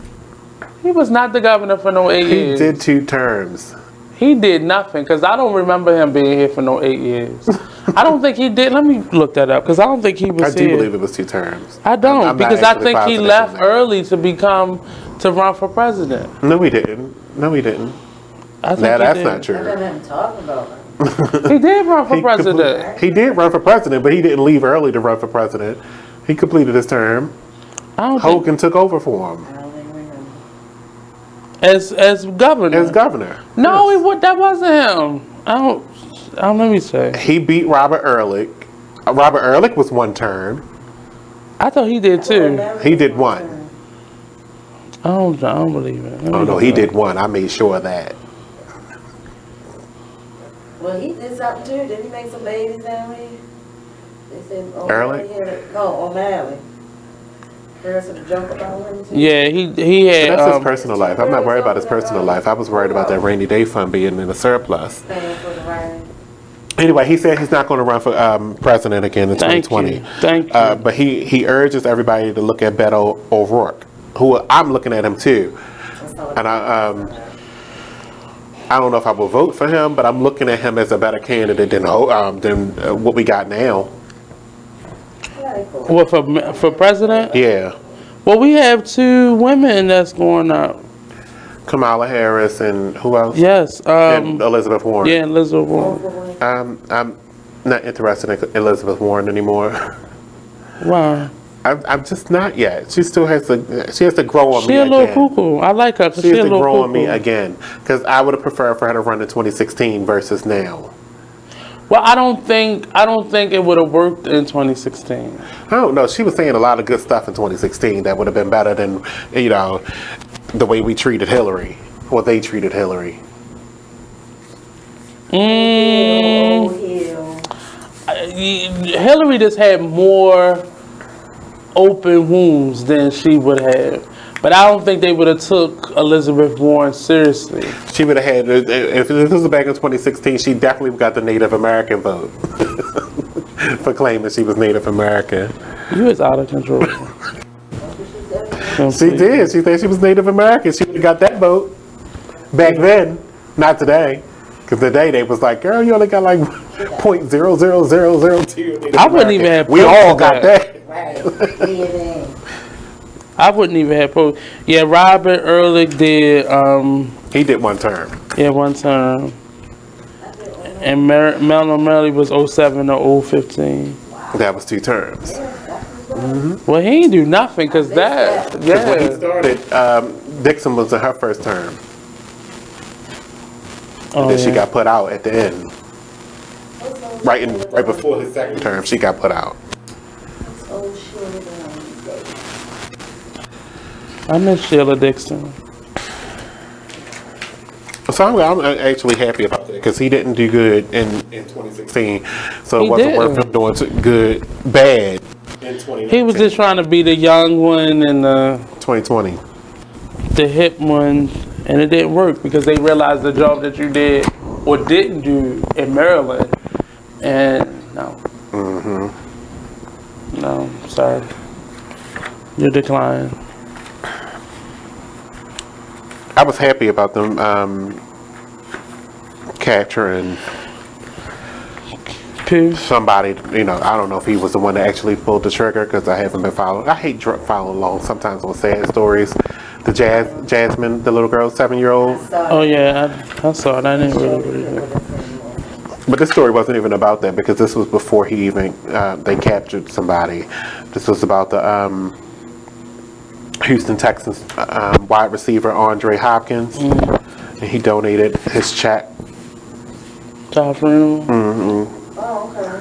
He was not the governor for no 8 years. He did 2 terms. He did nothing because I don't remember him being here for no 8 years. I don't think he did. Let me look that up because I don't think he was I here. do believe it was 2 terms. I don't I'm because not I think he positive left early to run for president. No, he didn't. No, he didn't. I think that's he not did. I true. didn't talk about it. He did run for president. He did run for president, but he didn't leave early to run for president. He completed his term. Hogan took over for him. As governor. As governor. No, that wasn't him. I don't. Let me say. He beat Robert Ehrlich. Robert Ehrlich was 1 term. I thought he did too. He did 1. I don't believe it. Oh no, he did 1. I made sure of that. Well, he did something too. Didn't he make some babies down here? They said Ehrlich? O'Malley. There's some joke about him too. Yeah, he had. But that's his personal life. I'm not worried about his personal life. I was worried about that rainy day fund being in a surplus. Anyway, he said he's not going to run for president again in 2020. Thank you. But he urges everybody to look at Beto O'Rourke, who I'm looking at him too. And I don't know if I will vote for him, but I'm looking at him as a better candidate than what we got now. What, for president? Yeah. Well, we have 2 women that's going up. Kamala Harris and who else? Yes. And Elizabeth Warren. Yeah, Elizabeth Warren. I'm not interested in Elizabeth Warren anymore. Why? I'm just not yet. She still has to grow on me She a again. little cuckoo. I like her. She has to grow on me again. Because I would have preferred for her to run in 2016 versus now. Well, I don't think it would have worked in 2016. I don't know. She was saying a lot of good stuff in 2016 that would have been better than, the way we treated Hillary. Or they treated Hillary. Hillary just had more open wounds than she would have. But I don't think they would have took Elizabeth Warren seriously. She would have had, if this was back in 2016, she definitely got the Native American vote. For claiming she was Native American. You is out of control. She did. She said she was Native American. She would have got that vote. Back then. Not today. Because today they was like, girl, you only got like 0.00002. I wouldn't even have. We all got that. I wouldn't even have. Yeah, Robert Ehrlich did. He did 1 term. Yeah, 1 term. And Mel O'Malley was 07 to 015. That was 2 terms. Well, he didn't do nothing because that. Yeah. When he started, Dixon was in her first term. And then she got put out at the end. Right before his second term, she got put out. I miss Sheila Dixon. So I'm actually happy about that because he didn't do good in 2016. So it wasn't worth him doing bad in 2019. He was just trying to be the young one and 2020. The hip one, and it didn't work because they realized the job that you did or didn't do in Maryland. And no. No, sorry. You decline. I was happy about them capturing somebody. You know, I don't know if he was the one that actually pulled the trigger because I haven't been following. I hate following along sometimes on sad stories. The Jasmine, the little girl, 7-year-old. Oh yeah, I saw it. I didn't really read it. But this story wasn't even about that because this was before he even they captured somebody. This was about the Houston Texans wide receiver Andre Hopkins, and he donated his check. Oh, okay.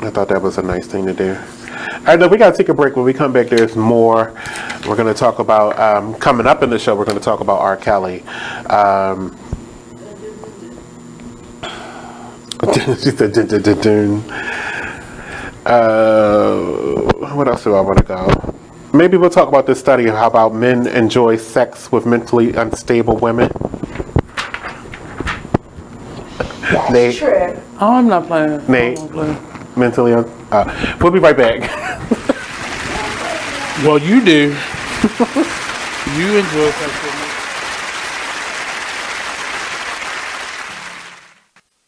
I thought that was a nice thing to do. All right, now we got to take a break. When we come back, there's more. We're going to talk about, coming up in the show, we're going to talk about R. Kelly. She said, what else do I want to go? Maybe we'll talk about this study of how about men enjoy sex with mentally unstable women. Nate. Oh, I'm not playing. Nate. Mentally we'll be right back. Well, you do. You enjoy sex with me.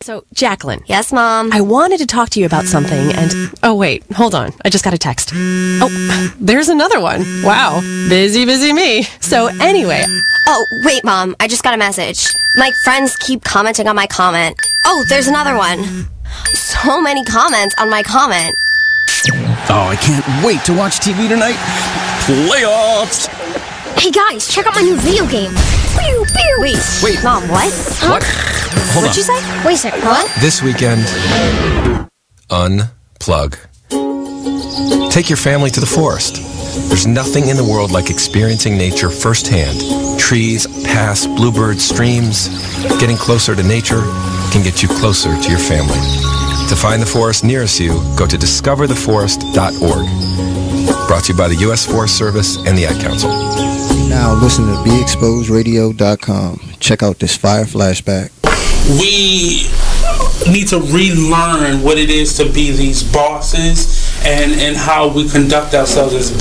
So, Jacqueline. Yes, Mom? I wanted to talk to you about something and... Oh, wait. Hold on. I just got a text. Oh, there's another one. Wow. Busy me. So, anyway... Oh, wait, Mom. I just got a message. My friends keep commenting on my comment. Oh, there's another one. So many comments on my comment. Oh, I can't wait to watch TV tonight. Playoffs! Hey, guys, check out my new video game. Pew, pew. Wait. Mom, what? What? Hold What'd you say? Wait a second, what? This weekend, unplug. Take your family to the forest. There's nothing in the world like experiencing nature firsthand. Trees, paths, bluebirds, streams. Getting closer to nature can get you closer to your family. To find the forest nearest you, go to discovertheforest.org. Brought to you by the U.S. Forest Service and the Ad Council. Now listen to BeExposedRadio.com. Check out this fire flashback. We need to relearn what it is to be these bosses and how we conduct ourselves as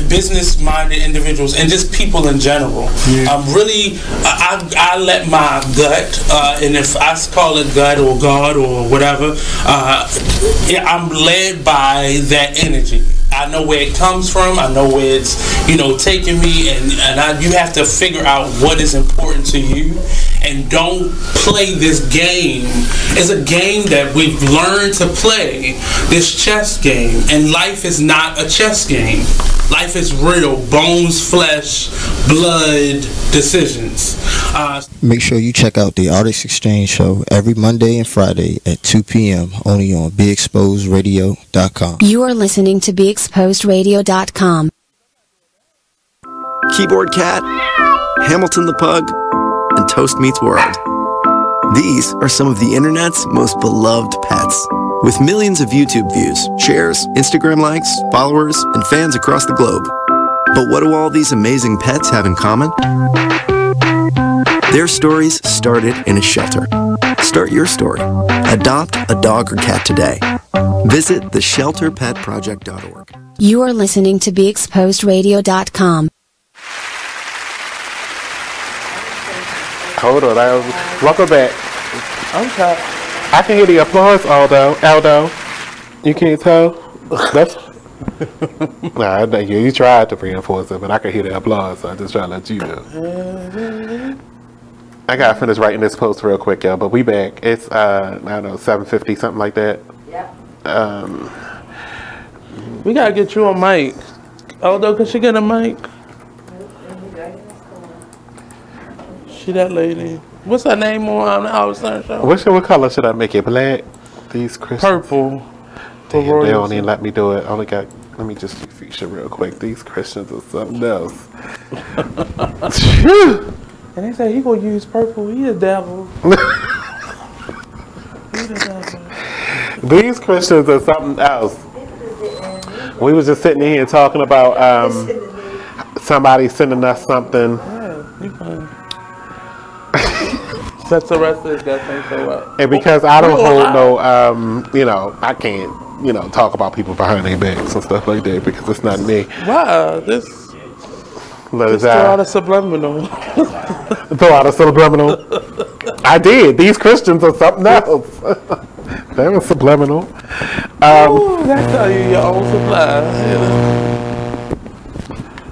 business-minded individuals and just people in general. I let my gut, and if I call it gut or God or whatever, I'm led by that energy. I know where it comes from. I know where it's, taking me, and you have to figure out what is important to you, and don't play this game. It's a game that we've learned to play, this chess game, and life is not a chess game. Life is real, bones, flesh, blood, decisions. Make sure you check out the Artist Exchange Show every Monday and Friday at 2 p.m. only on BeExposedRadio.com. You are listening to BeExposedRadio.com. Keyboard Cat, Hamilton the Pug, and Toast Meets World. These are some of the internet's most beloved pets. With millions of YouTube views, shares, Instagram likes, followers, and fans across the globe. But what do all these amazing pets have in common? Their stories started in a shelter. Start your story. Adopt a dog or cat today. Visit theshelterpetproject.org. You are listening to BeExposedRadio.com. Hold on, welcome back. Okay. I can hear the applause, Aldo. You can't tell? That's... Nah, you tried to reinforce it, but I can hear the applause, so I just try to let you know. I gotta finish writing this post real quick, y'all, but we back. It's, 7:50, something like that. Yep. We gotta get you a mic. Aldo, can she get a mic? She that lady. What's her name on the Howard Stern show? What color should I make it? Black? These Christians? Purple. Damn, they don't even let me do it. Let me just feature real quick. These Christians are something else. And they say he gonna use purple. He a devil. These Christians are something else. We was just sitting here talking about somebody sending us something. That's the rest of this guy saying so what? And because I don't hold no, I can't, talk about people behind their backs and stuff like that because it's not me. Wow, Just throw out a subliminal. Throw out a subliminal. I did. These Christians are something else. They were subliminal. That's how you your own supply.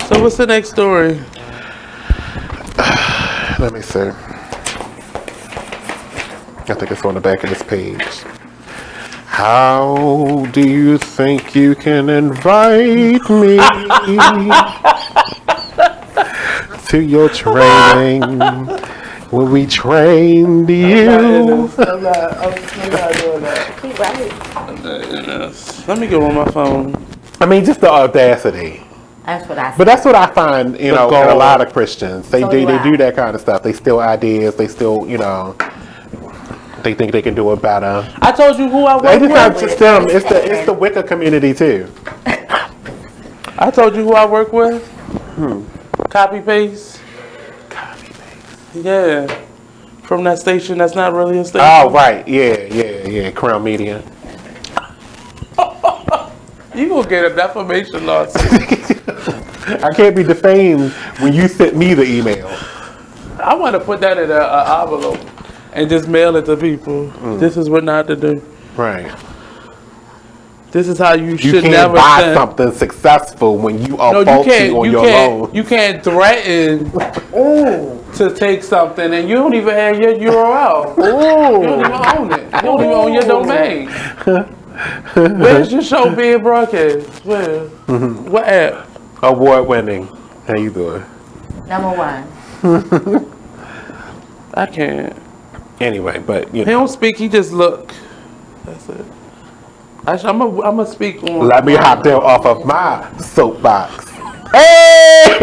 So what's the next story? Let me see. I think it's on the back of this page. How do you think you can invite me to your training when we trained you? I'm not doing that. Keep right. Let me go on my phone. I mean, just the audacity. That's what I said. But that's what I find, you know, in a lot of Christians. They So do do I. that kind of stuff. They steal ideas. They still, you know, they think they can do it better. I told you who I work It's not with. just them. It's the Wicca community too. I told you who I work with. Copy paste. Yeah, from that station that's not really a station. Oh right, yeah. Crown Media. You gonna get a defamation lawsuit. I can't be defamed when you sent me the email. I want to put that in an envelope and just mail it to people. This is what not to do. Right. This is how you You should can't never buy send. something successful when you are No, you faulty can't. on You your can't. loan. You can't threaten to take something and you don't even have your URL. You don't even own it. You don't even own your domain. Where's your show being broadcast? Where? What app? Award winning. How you doing? Number one. I can't. Anyway, but you He know. don't speak. He just look. That's it. Actually, I'm gonna speak on. Let me hop down off of my soapbox. Hey!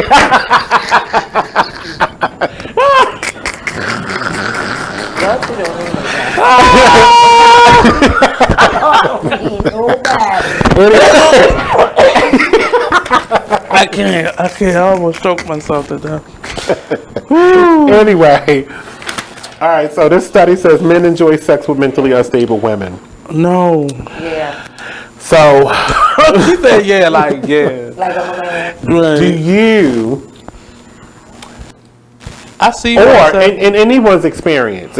I can't. I almost choked myself to death. Anyway, all right. So this study says men enjoy sex with mentally unstable women. No. Yeah. So She said, "Yeah, like yeah." Like I'm a man. Right. do you, I see. or myself. in anyone's experience,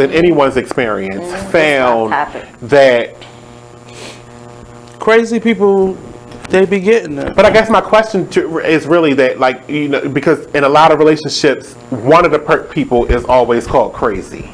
found that? Crazy people, they be getting it. But I guess my question is really that, like, you know, because in a lot of relationships, one of the people is always called crazy.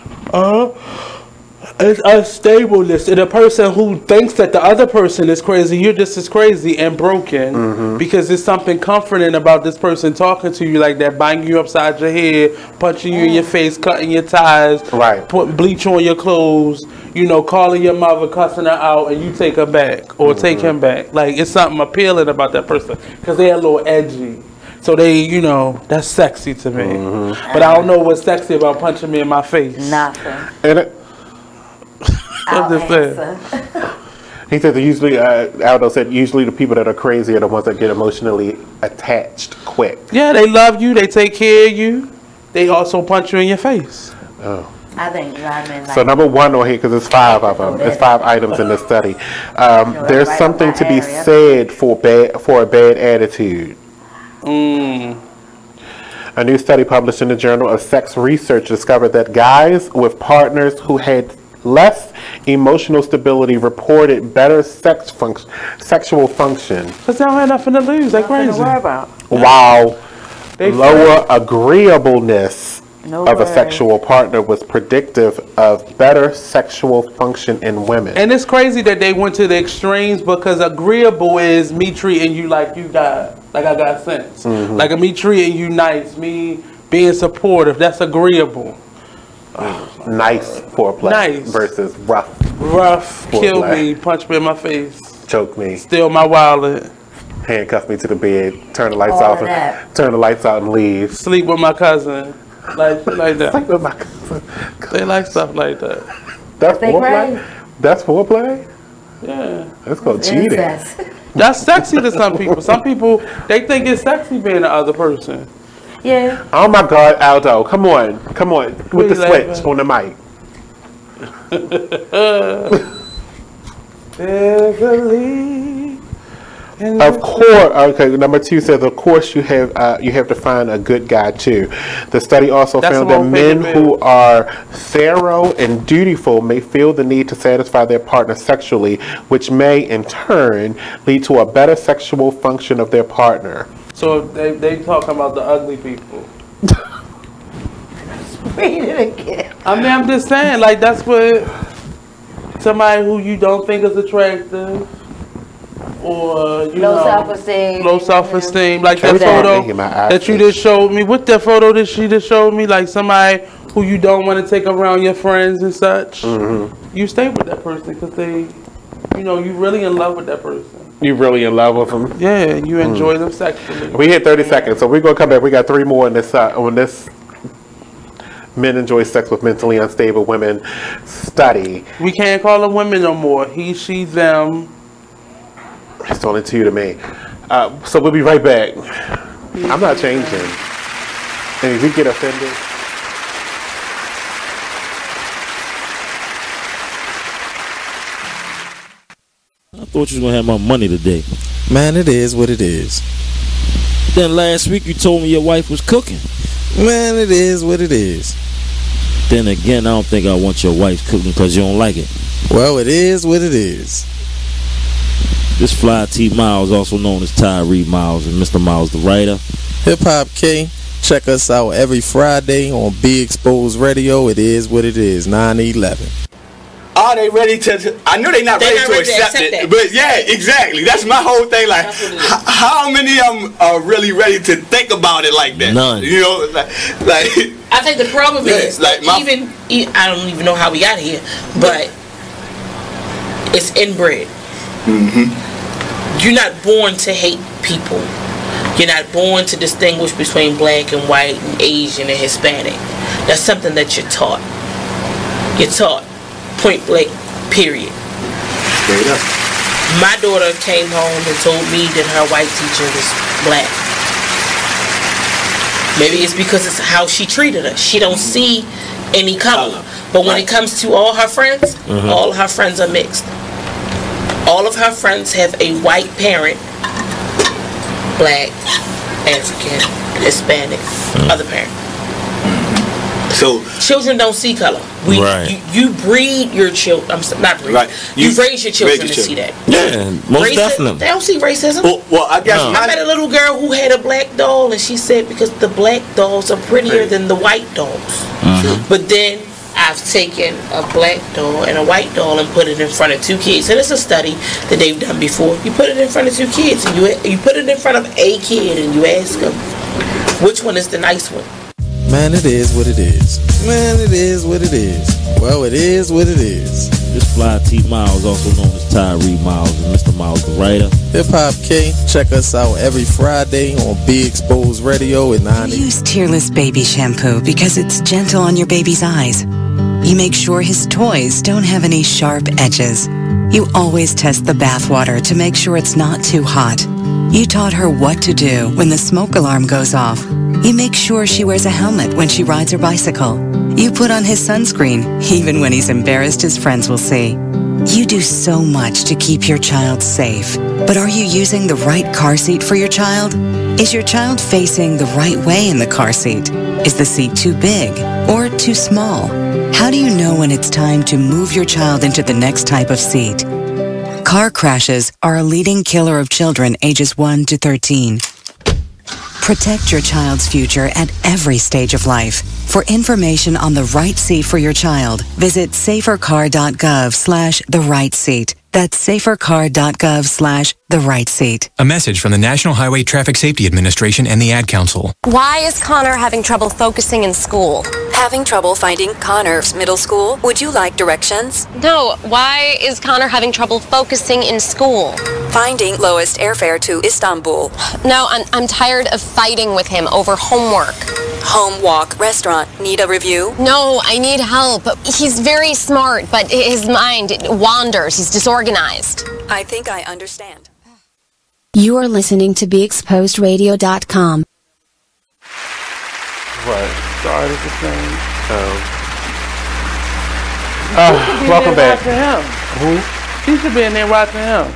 It's unstableness. And a person who thinks that the other person is crazy, you're just as crazy and broken because there's something comforting about this person talking to you like that, banging you upside your head, punching you in your face, cutting your ties, right? Putting bleach on your clothes, you know, calling your mother, cussing her out, and you take her back or take him back. Like, it's something appealing about that person because they're a little edgy. So they, you know, that's sexy to me. But I don't know what's sexy about punching me in my face. Nothing. And I'm just saying. He said that usually, Aldo said, usually the people that are crazy are the ones that get emotionally attached quick. Yeah, they love you. They take care of you. They also punch you in your face. Oh. I think men like. So number one on here, because there's 5 of them. There's 5 items in this study. There's something to be said for a bad attitude. A new study published in the Journal of Sex Research discovered that guys with partners who had less emotional stability reported better sexual function. Because they don't have nothing to lose. They're crazy. While They lower agreeableness No of a way. sexual partner was predictive of better sexual function in women. And it's crazy that they went to the extremes because agreeable is me treating you like you got, like I got sense. Like me treating you nice, me being supportive. That's agreeable. Nice foreplay Nice. versus rough. Rough, kill foreplay. me, punch me in my face, Choke me, steal my wallet, handcuff me to the bed, turn the lights All off, of that. and turn the lights out and leave. sleep with my cousin, like that. Sleep with my cousin. They like stuff like that. That's They foreplay. crazy. That's foreplay. Yeah. That's called cheating. Incest. That's sexy to some people. Some people, they think it's sexy being the other person. Yeah. Oh my God, Aldo, come on, with the you switch laughing? on the mic. There's a leak Of course. Okay. Number 2 says, of course, you have to find a good guy too. The study also found that men who are thorough and dutiful may feel the need to satisfy their partner sexually, which may in turn lead to a better sexual function of their partner. So they talking about the ugly people. Read it again. I mean, I'm just saying, like, that's what somebody who you don't think is attractive, or low self-esteem, like that photo that you just showed me. What that photo that she just showed me, like somebody who you don't want to take around your friends and such. Mm-hmm. You stay with that person because you really in love with that person. You really in love with them? Yeah, you enjoy them sexually. We hit 30 seconds, so we're gonna come back. We got 3 more on this. Men enjoy sex with mentally unstable women study. We can't call them women no more. He, she, them. It's only 2 to me. So we'll be right back. I'm not changing. And if you get offended, I thought you was gonna have my money today. Man, it is what it is. Then last week you told me your wife was cooking. Man, it is what it is. Then again, I don't think I want your wife cooking because you don't like it. Well, it is what it is. This Fly T Miles, also known as Tyree Miles, and Mr. Miles the writer. Hip Hop K. Check us out every Friday on Be Exposed Radio. It is what it is. 9/11. Are they ready to? I know they're not ready to accept it, but yeah, exactly. That's my whole thing. Like, how many of them are really ready to think about it like that? None. You know, like I think the problem is like I don't even know how we got here, but it's inbred. Mm-hmm. You're not born to hate people. You're not born to distinguish between black and white and Asian and Hispanic. That's something that you're taught. You're taught. Point blank, period. Straight up. My daughter came home and told me that her white teacher was black. Maybe it's because it's how she treated her. She don't see any color. But when it comes to all her friends, all her friends are mixed. All of her friends have a white parent, black, African, Hispanic, other parent. So children don't see color. You breed your children. Not breed. Right. You raise your children to see that. Yeah, most definitely. They don't see racism. Well, I guess I met a little girl who had a black doll, and she said because the black dolls are prettier than the white dolls. But then I've taken a black doll and a white doll and put it in front of 2 kids. And it's a study that they've done before. You put it in front of 2 kids, and you put it in front of a kid, and you ask them which one is the nice one. Man, it is what it is. Man, it is what it is. Well, it is what it is. This Fly T Miles, also known as Tyree Miles, and Mr. Miles the writer. Hip Hop K. Check us out every Friday on Be Exposed Radio at 9. Use Tearless Baby Shampoo because it's gentle on your baby's eyes. You make sure his toys don't have any sharp edges. You always test the bathwater to make sure it's not too hot. You taught her what to do when the smoke alarm goes off. You make sure she wears a helmet when she rides her bicycle. You put on his sunscreen, even when he's embarrassed his friends will see. You do so much to keep your child safe. But are you using the right car seat for your child? Is your child facing the right way in the car seat? Is the seat too big or too small? How do you know when it's time to move your child into the next type of seat? Car crashes are a leading killer of children ages 1 to 13. Protect your child's future at every stage of life. For information on the right seat for your child, visit safercar.gov/therightseat. That's safercar.gov/therightseat. A message from the National Highway Traffic Safety Administration and the Ad Council. Why is Connor having trouble focusing in school? Having trouble finding Connor's middle school? Would you like directions? No, why is Connor having trouble focusing in school? Finding lowest airfare to Istanbul. No, I'm tired of fighting with him over homework. Home walk restaurant. Need a review? No, I need help. He's very smart, but his mind wanders. He's disorganized. I think I understand. You are listening to BeExposedRadio.com. Right. Sorry, this is saying. Welcome back. Who? She should be in there watching him.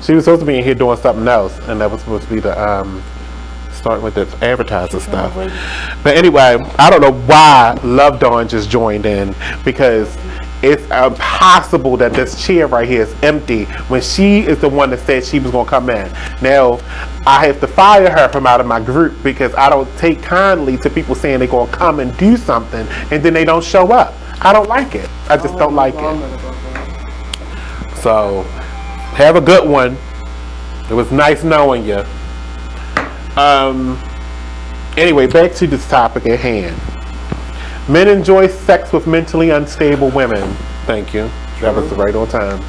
She was supposed to be in here doing something else, and that was supposed to be the starting with the advertiser stuff. But anyway, I don't know why Love Dawn just joined in, because it's impossible that this chair right here is empty when she is the one that said she was going to come in. Now, I have to fire her from out of my group because I don't take kindly to people saying they're going to come and do something and then they don't show up. I don't like it. I just don't like it. So, have a good one. It was nice knowing you. Anyway, back to this topic at hand. Men enjoy sex with mentally unstable women. Thank you. That was right on time.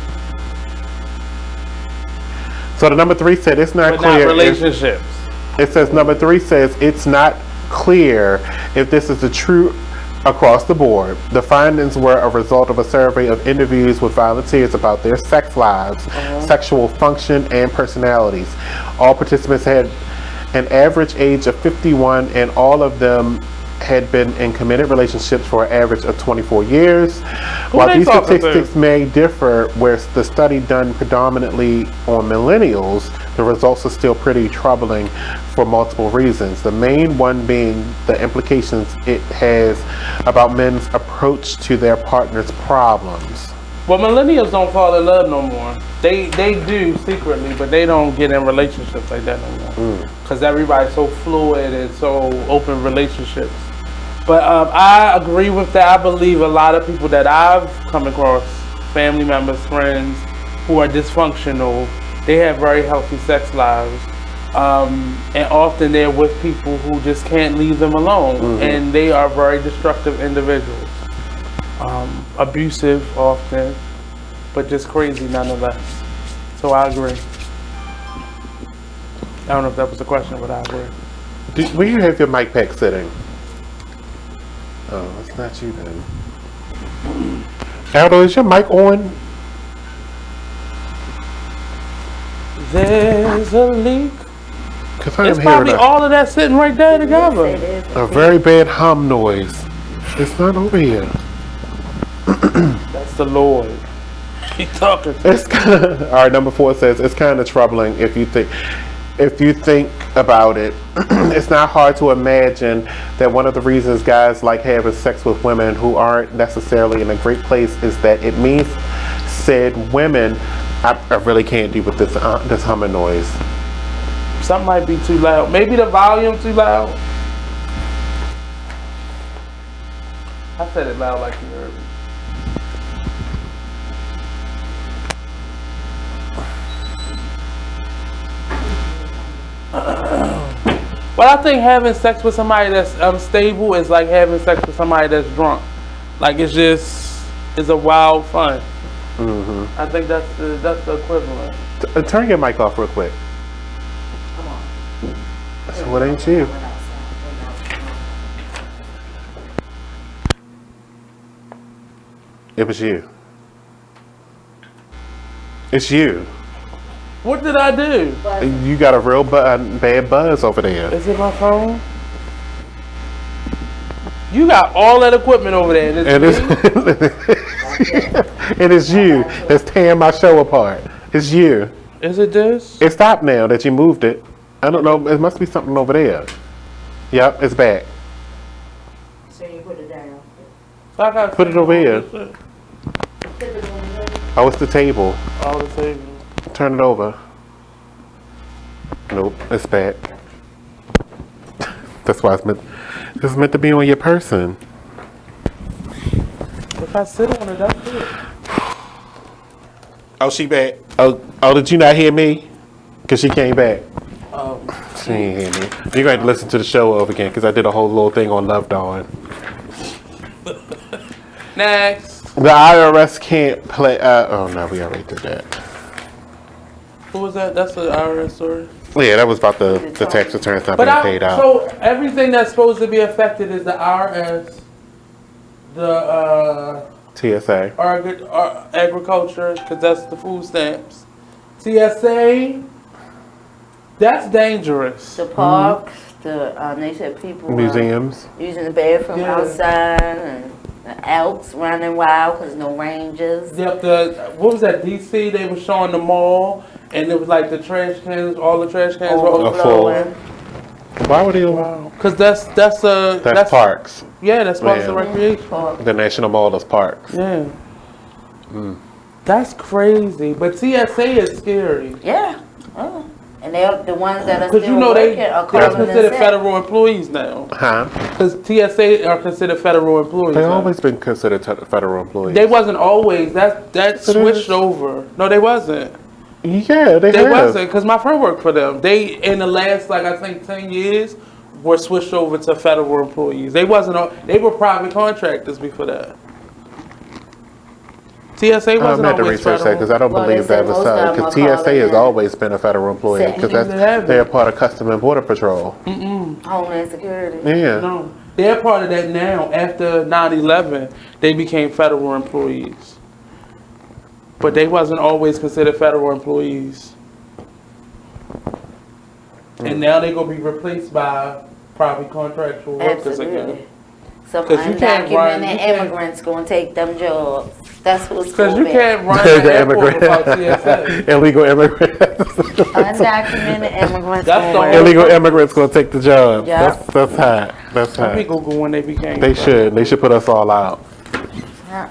So the number 3 said it's not clear. Not relationships. It says number 3 says it's not clear if this is the true across the board. The findings were a result of a survey of interviews with volunteers about their sex lives, sexual function, and personalities. All participants had an average age of 51, and all of them had been in committed relationships for an average of 24 years. While these statistics may differ, where the study done predominantly on millennials, the results are still pretty troubling for multiple reasons. The main one being the implications it has about men's approach to their partner's problems. Well, millennials don't fall in love no more. They do secretly, but they don't get in relationships like that no more. Because everybody's so fluid and so open relationships. But I agree with that. I believe a lot of people that I've come across, family members, friends, who are dysfunctional, they have very healthy sex lives. And often they're with people who just can't leave them alone. And they are very destructive individuals. Abusive often, but just crazy nonetheless. So I agree. I don't know if that was a question, but I agree. Will you have your mic pack sitting? Oh, it's not you then. Aldo, is your mic on? There's a leak. It's probably all of that sitting right there together. A very bad hum noise. It's not over here. That's the Lord. He's talking to It's all right. Number 4 says it's kind of troubling if you think about it. It's not hard to imagine that one of the reasons guys like having sex with women who aren't necessarily in a great place is that it means said women. I really can't deal with this humming noise. Something might be too loud. Maybe the volume too loud. I said it loud like you heard me. But I think having sex with somebody that's unstable is like having sex with somebody that's drunk. Like it's a wild fun. I think that's the equivalent. Turn your mic off real quick. Come on. So what ain't you? It was you. It's you. What did I do? You got a real bad buzz over there. Is it my phone? You got all that equipment over there. And it's you that's tearing my show apart. It's you. Is it this? It stopped now that you moved it. I don't know. It must be something over there. Yep, it's back. So you put it down. Put it over here. Oh, it's the table. Oh, the table. Turn it over. Nope, it's back. That's why it's meant to be on your person. If I sit on it, that's it. Oh, she back. Oh, did you not hear me? Because she came back. Oh. She ain't hear me. You're going to have to listen to the show over again because I did a whole little thing on Love Dawn. Next. The IRS can't play. Oh, no, we already did that. What was that? That's the IRS story? Yeah, that was about the tax returns not being paid out. So everything that's supposed to be affected is the IRS, the TSA. Agriculture, because that's the food stamps. TSA, that's dangerous. The parks, they said people museums using the bathroom outside. And The Elks running wild because no rangers. Yep, what was that, DC? They were showing the mall, and it was like the trash cans, all the trash cans were overflowing. Why would he? Because that's parks. Yeah, that's parks and recreation. The National Mall is parks. Yeah. That's crazy. But TSA is scary. Yeah. Oh. And they're the ones that are because still they're working considered federal employees now. Huh? Because TSA are considered federal employees. They've always been considered federal employees. They wasn't always. That switched over. No, they wasn't. Yeah, they wasn't because my friend worked for them. They in the last I think 10 years were switched over to federal employees. They wasn't. They were private contractors before that. TSA wasn't I'm not to research that because I don't believe that was so. Because TSA has always been a federal employee because they're part of Customs and Border Patrol. Homeland Security. Yeah. No, they're part of that now. After 9/11, they became federal employees, but they wasn't always considered federal employees. And now they're gonna be replaced by private contractual workers again. Some undocumented immigrants gonna take them jobs. That's what's because you can't run the airport without TSA. Illegal immigrants. Undocumented immigrants. Illegal immigrants gonna take the job. Yep. That's hot. That's hot. People go when they became. They should. They should put us all out. Yeah.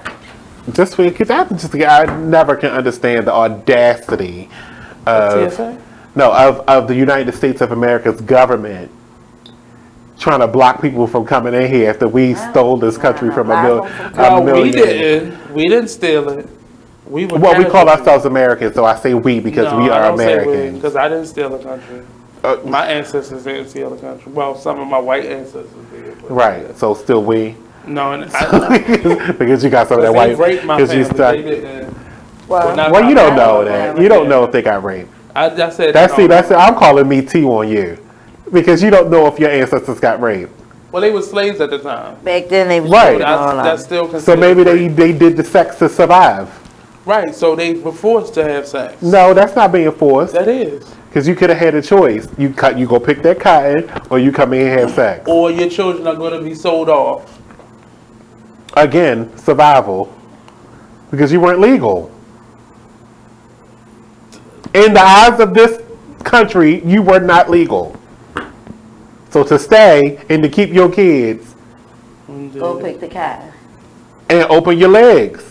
Just because I never can understand the audacity of TSA? No, of the United States of America's government trying to block people from coming in here after we stole this country from a million. We didn't steal it. We call ourselves Americans, so I say we because we are Americans. Because I didn't steal the country. My ancestors didn't steal the country. Well, some of my white ancestors did. Right, so still we. No, because you got some of that white. Raped my family. They didn't. Well, you don't know that. You don't know if they got raped. I said that's it. I'm calling me T on you. Because you don't know if your ancestors got raped. Well, they were slaves at the time. Back then, they were right. That's still considered. So maybe they did the sex to survive. Right. So they were forced to have sex. No, that's not being forced. That is. Because you could have had a choice. You go pick that cotton, or you come in and have sex. Or your children are going to be sold off. Again, survival. Because you weren't legal. In the eyes of this country, you were not legal. So to stay and to keep your kids, go pick the cat and open your legs.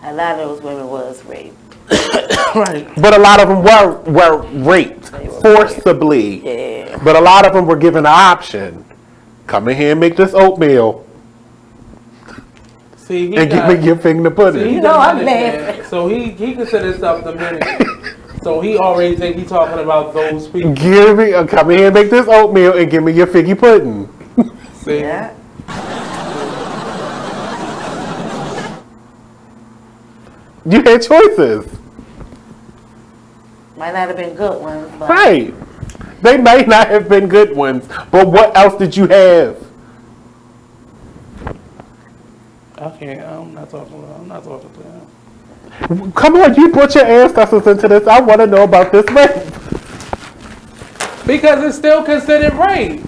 A lot of those women was raped. Right. But a lot of them were raped forcibly. Yeah. But a lot of them were given an option. Come in here and make this oatmeal. See, and give me your finger pudding. I'm laughing. So he considered himself the minute. So he already think he's talking about those people. Come in here and make this oatmeal and give me your figgy pudding. See? Yeah. You had choices. Might not have been good ones. But Right. They may not have been good ones, but what else did you have? I'm not talking to him. Come on, you brought your ancestors into this. I want to know about this rape. Because it's still considered rape.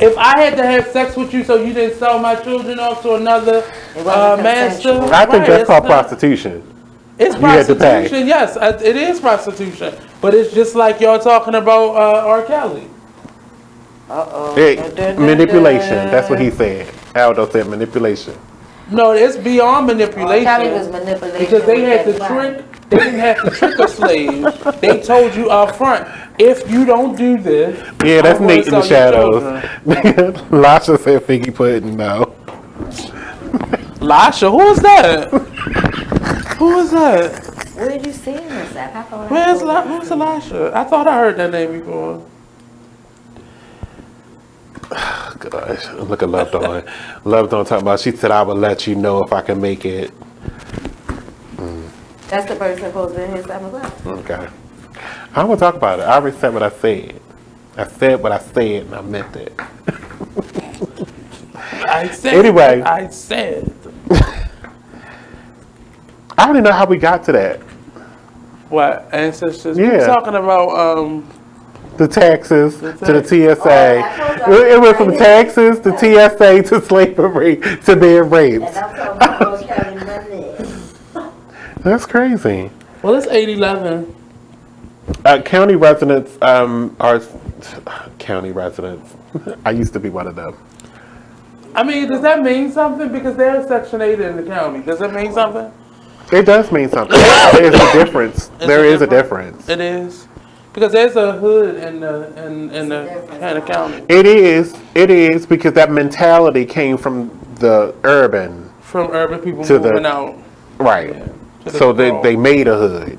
If I had to have sex with you so you didn't sell my children off to another master, I think that's called prostitution. It's prostitution, yes. It is prostitution. But it's just like y'all talking about R. Kelly. Manipulation. That's what he said. Aldo said manipulation. No, it's beyond manipulation. Kelly was manipulation because they had to trick. They didn't have to trick a slave. They told you up front, if you don't do this. Yeah, that's Nate in the shadows. Lasha said figgy pudding. No. Lasha, who is that? Who is that? Where did you see this at? Who's Lasha? I thought I heard that name before. Gosh, look at Love Dawn. Love Dawn talking about, she said, I would let you know if I can make it. That's the person supposed to be in his 7 o'clock. Okay. I don't want to talk about it. I already said what I said. I said what I said and I meant it. I said. Anyway. I said. I don't even know how we got to that. What? Ancestors? Yeah. We were talking about The taxes to the TSA. It went from taxes to TSA to slavery to being raped. That's crazy. Well, it's 811. County residents are county residents. I used to be one of them. I mean, does that mean something? Because there's Section 8 in the county. Does it mean something? It does mean something. There's a difference. There is a difference. It is. Because there's a hood in the county. It is because that mentality came from the urban. From urban people to moving out. Right. Yeah, so they made a hood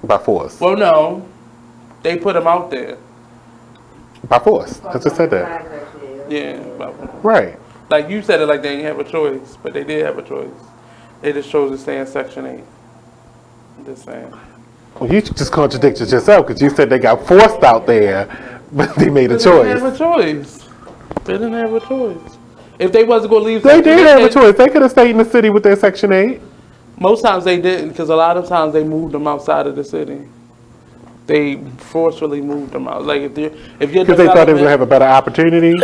by force. Well, no. They put them out there. By force. I just said that. Yeah. Right. Like you said it like they didn't have a choice, but they did have a choice. They just chose to stay in Section 8. I'm just saying. Well, you just contradicted yourself because you said they got forced out there, but they made a choice. They didn't have a choice. They didn't have a choice. If they wasn't going to leave, they did have a choice. They could have stayed in the city with their Section 8. Most times they didn't, because a lot of times they moved them outside of the city. They forcefully moved them out. Like if you're because they thought they would have a better opportunity.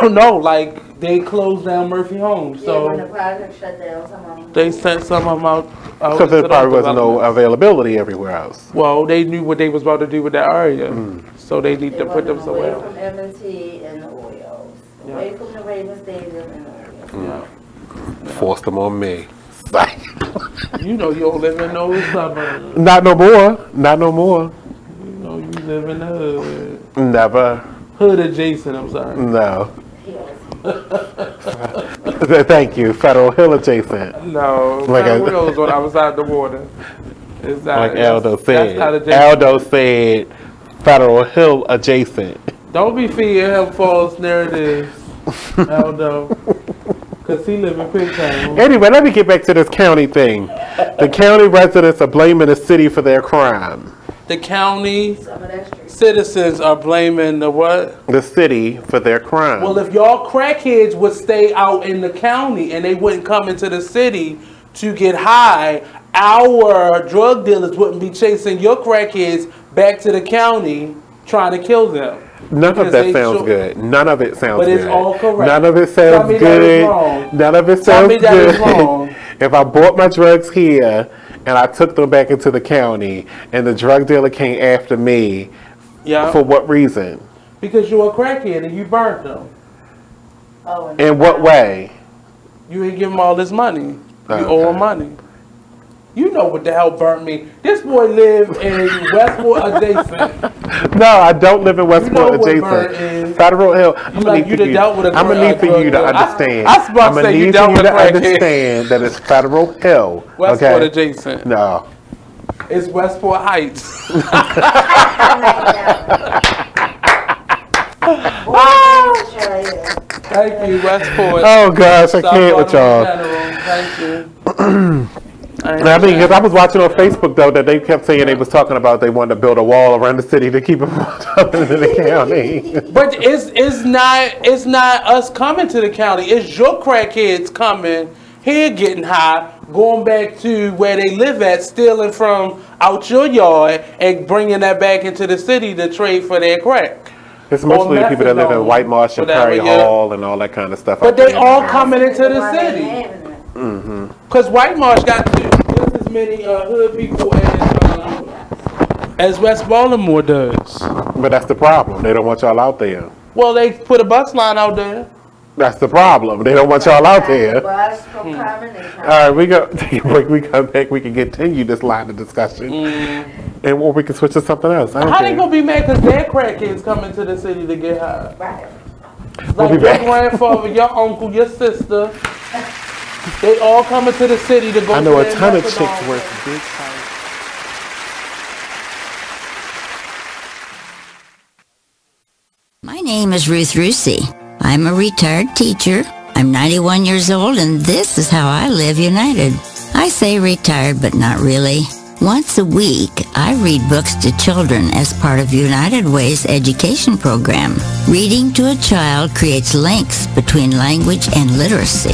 No, like they closed down Murphy Homes, so when the project shut down, they sent some of them out. Because there probably wasn't no availability everywhere else. Well, they knew what they was about to do with that area, so they need to put them somewhere else. Away from M&T and the Oils, away from the Raven Stadium and the Oils. Yeah. Forced them on me. You know you don't live in those suburbs. Not no more. Not no more. You know you live in the hood. Never. Hood adjacent, I'm sorry. No. Thank you. Federal Hill adjacent. No. Like Federal Hill's on outside the water. It's not, like Aldo said. That's Aldo said Federal Hill adjacent. Don't be feeding him false narratives, Aldo. Because he live in Pigtown. Anyway, let me get back to this county thing. The county residents are blaming the city for their crime. The county citizens are blaming the what? The city for their crime. Well, if y'all crackheads would stay out in the county and they wouldn't come into the city to get high, our drug dealers wouldn't be chasing your crackheads back to the county trying to kill them. None of that sounds good. None of it sounds good. But it's all correct. None of it sounds good. None of it sounds good. If I bought my drugs here and I took them back into the county and the drug dealer came after me, for what reason? Because you're a crackhead and you burnt them. Oh, in what way? You ain't give him all this money. You owe him money. You know what the hell burnt me. This boy lived in Westport adjacent. No, I don't live in Westport adjacent. Federal Hill. I'm gonna need for you to understand. I'm gonna need for you to understand that it's Federal Hill. Westport adjacent. No. It's Westport Heights. Thank you, Westport. Oh gosh, I can't with y'all. Thank you. I mean, because I was watching on Facebook though that they kept saying they was talking about they wanted to build a wall around the city to keep them from coming into the county. But it's not us coming to the county. It's your crackheads coming here, getting high, going back to where they live at, stealing from out your yard and bringing that back into the city to trade for their crack. It's mostly the people that live in White Marsh and Perry Hall and all that kind of stuff. But they all coming into the city. Because White Marsh got just as many hood people as West Baltimore does. But that's the problem. They don't want y'all out there. Well, they put a bus line out there. That's the problem. They don't want y'all out there. All right, we go. Take a break. We come back. We can continue this line of discussion, and or we can switch to something else. How they gonna be mad because their crackheads coming to the city to get high? Right. We'll like your grandfather, your uncle, your sister. They all coming to the city to go. I know a ton of chicks worth big time. My name is Ruth Rusi. I'm a retired teacher. I'm 91 years old, and this is how I live United. I say retired, but not really. Once a week, I read books to children as part of United Way's education program. Reading to a child creates links between language and literacy.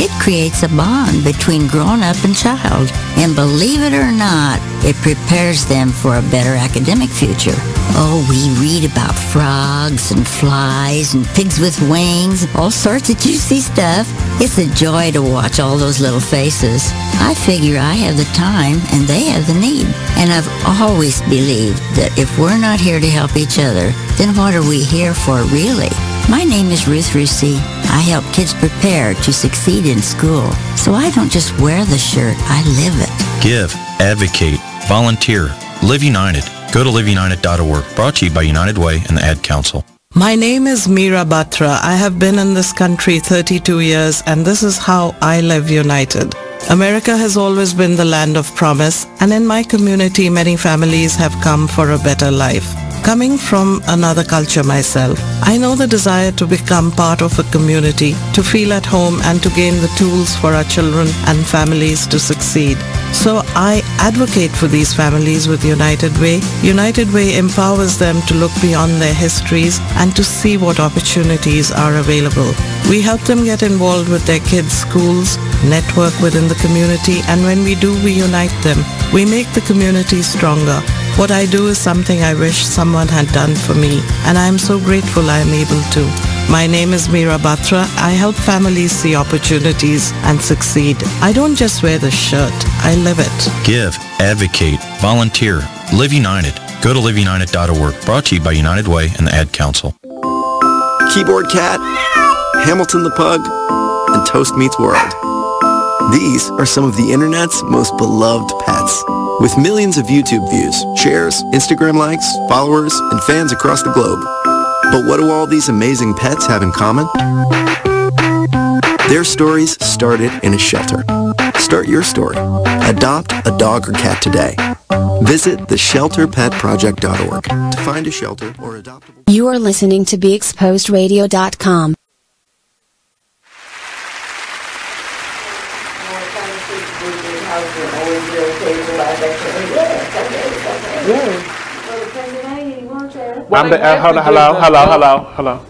It creates a bond between grown-up and child. And believe it or not, it prepares them for a better academic future. Oh, we read about frogs and flies and pigs with wings, all sorts of juicy stuff. It's a joy to watch all those little faces. I figure I have the time and they have the need. And I've always believed that if we're not here to help each other, then what are we here for really? My name is Ruth Rusey. I help kids prepare to succeed in school. So I don't just wear the shirt, I live it. Give, advocate, volunteer, live united. Go to liveunited.org. Brought to you by United Way and the Ad Council. My name is Meera Batra. I have been in this country 32 years, and this is how I live united. America has always been the land of promise, and in my community, many families have come for a better life. Coming from another culture myself, I know the desire to become part of a community, to feel at home and to gain the tools for our children and families to succeed. So I advocate for these families with United Way. United Way empowers them to look beyond their histories and to see what opportunities are available. We help them get involved with their kids' schools, network within the community, and when we do, we unite them. We make the community stronger. What I do is something I wish someone had done for me, and I am so grateful I am able to. My name is Meera Batra. I help families see opportunities and succeed. I don't just wear the shirt, I live it. Give, advocate, volunteer, live united. Go to liveunited.org. Brought to you by United Way and the Ad Council. Keyboard Cat, Hamilton the Pug, and Toast Meets World. These are some of the internet's most beloved pets. With millions of YouTube views, shares, Instagram likes, followers, and fans across the globe. But what do all these amazing pets have in common? Their stories started in a shelter. Start your story. Adopt a dog or cat today. Visit theshelterpetproject.org to find a shelter or adopt. You are listening to BeExposedRadio.com. Hello.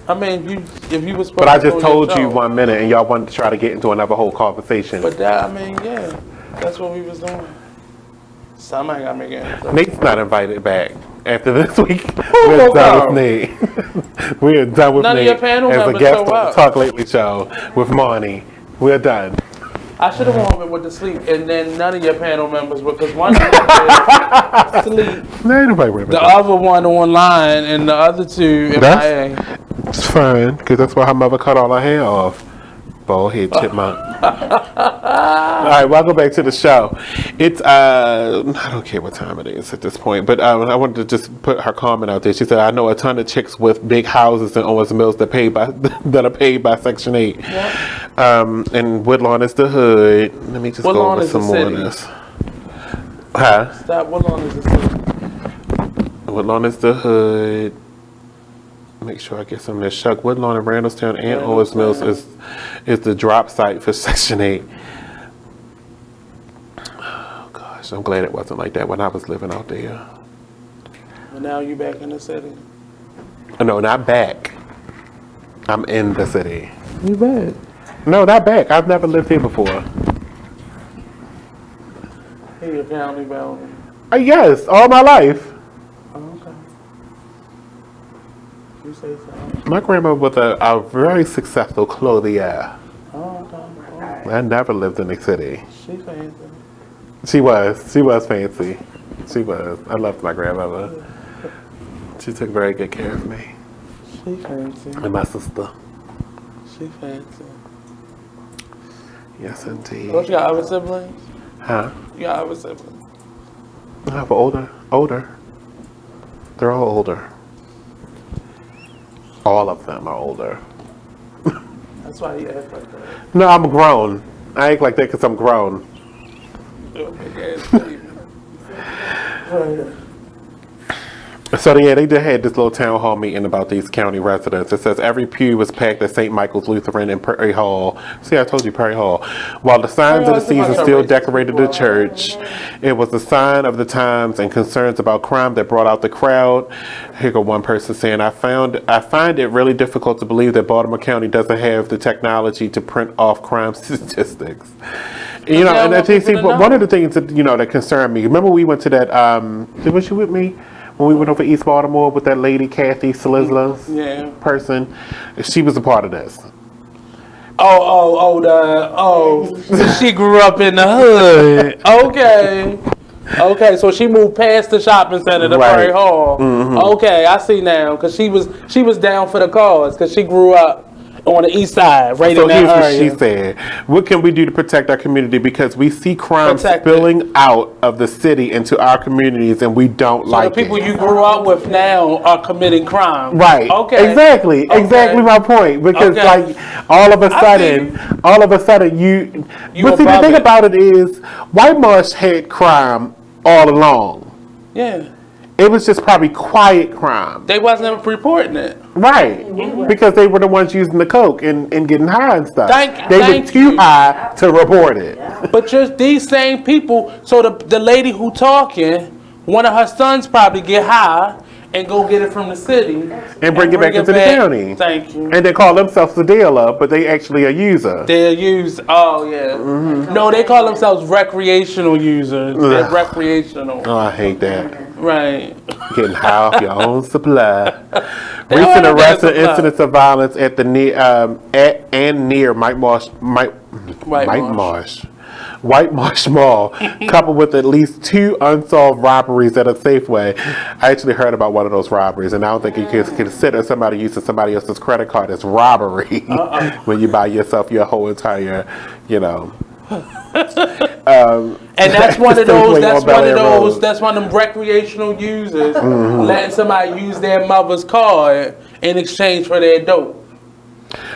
I mean, if you was supposed But I to just go told your you show. 1 minute, and y'all wanted to try to get into another whole conversation. But that, I mean, yeah, that's what we was doing. Somebody got me again. Nate's not invited back. After this week, we're done with Nate. We're done with None of Nate your panel as a members guest show on the up. Talk Lately show with Monny. We're done. I should have warned him with the sleep, and then none of your panel members, because one of them sleep. No, ain't nobody worried The about other one online, and the other two MIA. It's fine, because that's why her mother cut all her hair off. Bald head chipmunk. All right, welcome back to the show. It's I don't care what time it is at this point, but I wanted to just put her comment out there. She said, "I know a ton of chicks with big houses in Owens Mills that are paid by Section 8. Yep. And Woodlawn is the hood. Let me just Woodlawn go over is some the more city. of this. Huh? Stop. Woodlawn is the city. Woodlawn is the hood. Make sure I get some of this. Shuck, Woodlawn and Randallstown and Owens Mills is the drop site for Section 8. Oh gosh, I'm glad it wasn't like that when I was living out there. But now you back in the city. No, not back. I'm in the city. You back? No, not back. I've never lived here before. Hey, your county boundary. Yes, all my life. Okay. You say so. My grandma was a very successful clothier. Oh, okay. I never lived in the city. She fancy. She was fancy. She was. I loved my grandmother. She took very good care of me. She fancy. And my sister. She fancy. Yes, indeed. Don't you got other siblings? Huh? You got other siblings? I have older. They're all older. All of them are older. That's why you act like that. No, I'm grown. I act like that because I'm grown. So yeah, they just had this little town hall meeting about these county residents. It says every pew was packed at St. Michael's Lutheran in Perry Hall. See, I told you Perry Hall. While the signs of the season still decorated the church, it was a sign of the times and concerns about crime that brought out the crowd. Here go one person saying, I find it really difficult to believe that Baltimore County doesn't have the technology to print off crime statistics. You know, and see, one of the things that that concerned me. Remember, we went to that. Was you with me? when we went over East Baltimore with that lady Kathy Slizla's person. She was a part of this. She grew up in the hood. Okay, so she moved past the shopping center to Prairie Hall. Okay, I see now, because she was down for the cause, because she grew up on the east side, right in that area. So here's what she said. What can we do to protect our community? Because we see crime spilling out of the city into our communities, and we don't like it. So the people you grew up with now are committing crime. Right. Okay. Exactly my point. Because like all of a sudden you but see, the thing about it is White Marsh had crime all along. Yeah. It was just probably quiet crime. They wasn't reporting it. Right. Because they were the ones using the coke and getting high and stuff. They were too high to report it. But just these same people, so the lady who talking, one of her sons probably get high and go get it from the city. And bring it back into the county. Thank you. And they call themselves a dealer, but they actually a user. They're used, No, they call themselves recreational users. They're recreational. Oh, I hate that. Right. Getting high off your own supply. Recent arrests and incidents of violence at the near White Marsh Mall, coupled with at least 2 unsolved robberies at a Safeway. I actually heard about one of those robberies, and I don't think you can consider somebody using somebody else's credit card as robbery when you buy yourself your whole entire, and that's one of those. That's one of them recreational users letting somebody use their mother's card in exchange for their dope.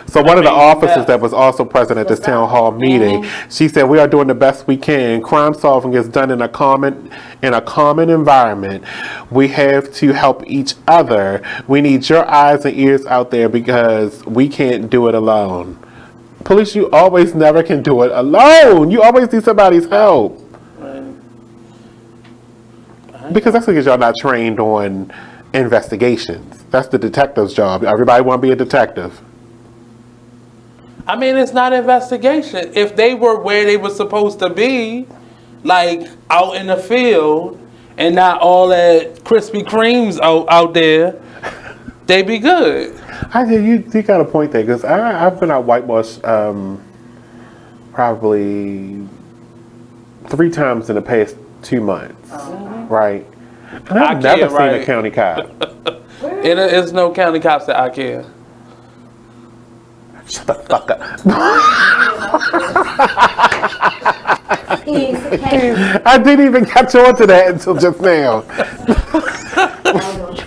So one of the officers that was also present at this town hall meeting, she said, "We are doing the best we can. Crime solving is done in a common environment. We have to help each other. We need your eyes and ears out there because we can't do it alone." Police, you always never can do it alone. You always need somebody's help. Because that's because y'all not trained on investigations. That's the detective's job. Everybody want to be a detective. I mean, it's not investigation. If they were where they were supposed to be, like out in the field, and not all that Krispy Kremes out there, they be good. You got a point there, because I've been out White Marsh probably 3 times in the past 2 months, right? And I've never seen a county cop. There's no county cops at IKEA. Shut the fuck up. I didn't even catch on to that until just now.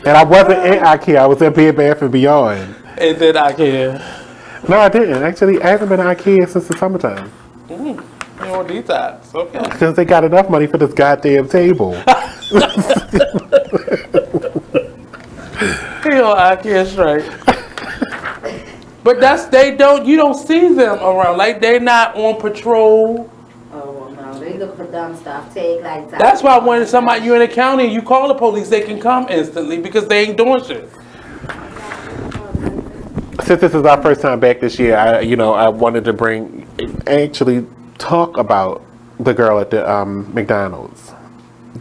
And I wasn't in IKEA. I was at Bed Bath & Beyond. And then IKEA. No, I didn't. Actually, I haven't been to IKEA since the summertime. You're on detox. Okay. Because they got enough money for this goddamn table. You're on IKEA straight. But you don't see them around. Like, they're not on patrol. Oh, no, they look for dumb stuff. That's why when you in the county, you call the police, they can come instantly because they ain't doing shit. Since this is our first time back this year, I wanted to actually talk about the girl at the McDonald's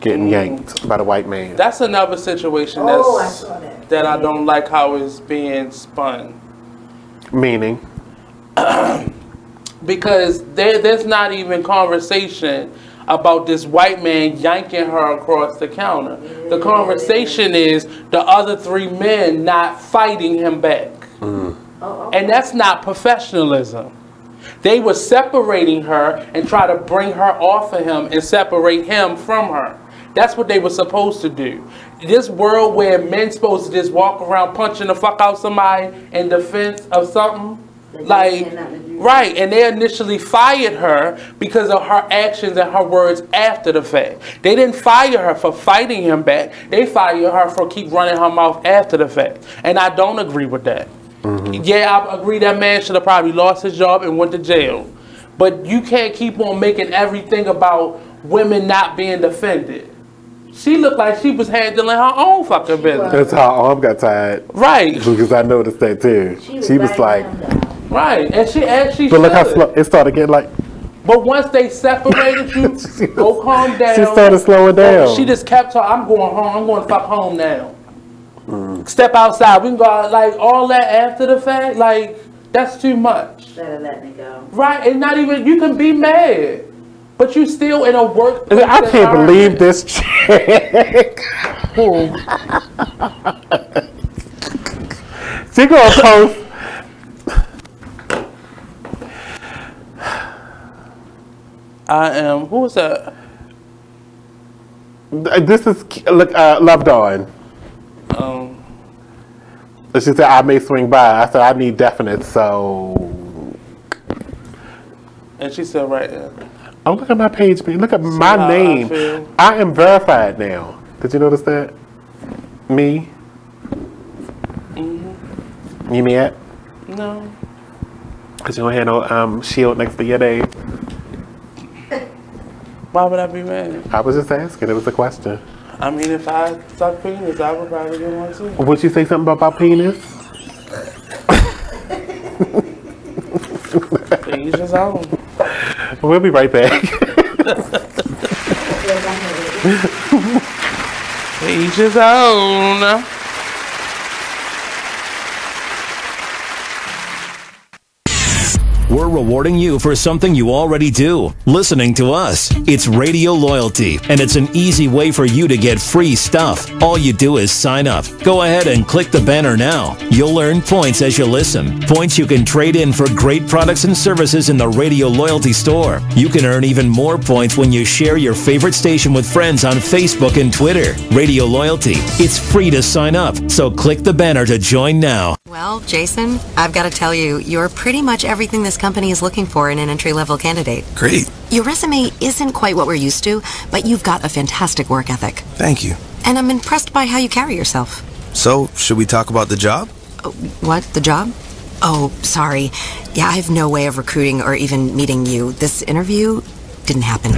getting yanked by the white man. That's another situation I saw that I don't like how it's being spun. Meaning? Because there's not even conversation about this white man yanking her across the counter. The conversation is the other 3 men not fighting him back. And that's not professionalism. They were separating her and try to bring her off of him and separate him from her. That's what they were supposed to do. This world where men supposed to just walk around punching the fuck out somebody in defense of something, right? And they initially fired her because of her actions and her words after the fact. They didn't fire her for fighting him back. They fired her for keep running her mouth after the fact. And I don't agree with that. Yeah, I agree that man should have probably lost his job and went to jail. But you can't keep on making everything about women not being defended. She looked like she was handling her own fucking business. That's how her arm got tied. Right. Because I noticed that too. She was like... Right. And she But look how slow it started getting like... But once they separated you, go calm down. She started slowing down. She just kept talking. I'm going home. I'm going to fuck home now. Step outside. We can go out, like all that after the fact. Like that's too much. Better let me go. Right, and not even you can be mad, but you still in a workplace. I can't believe this chick. She gonna post. I am. Who is that? This is Love Dawn. She said I may swing by. I said I need definite, so. And she said right there. Oh, look at my page. Look at my name. I am verified now. Did you notice that? Me. You mad? No. Cause you don't have no shield next to your name. Why would I be mad? I was just asking. It was a question. I mean, if I suck penis, I would probably get one too. Would you say something about penis? Each his own. We'll be right back. Each his own. We're rewarding you for something you already do, listening to us. It's Radio Loyalty, and it's an easy way for you to get free stuff. All you do is sign up. Go ahead and click the banner now. You'll earn points as you listen. Points you can trade in for great products and services in the Radio Loyalty store. You can earn even more points when you share your favorite station with friends on Facebook and Twitter. Radio Loyalty. It's free to sign up, so click the banner to join now. Well, Jason, I've got to tell you, you're pretty much everything this company is looking for in an entry-level candidate. Great. Your resume isn't quite what we're used to, but you've got a fantastic work ethic. Thank you. And I'm impressed by how you carry yourself. So, should we talk about the job? What? The job? Oh, sorry. Yeah, I have no way of recruiting or even meeting you. This interview didn't happen.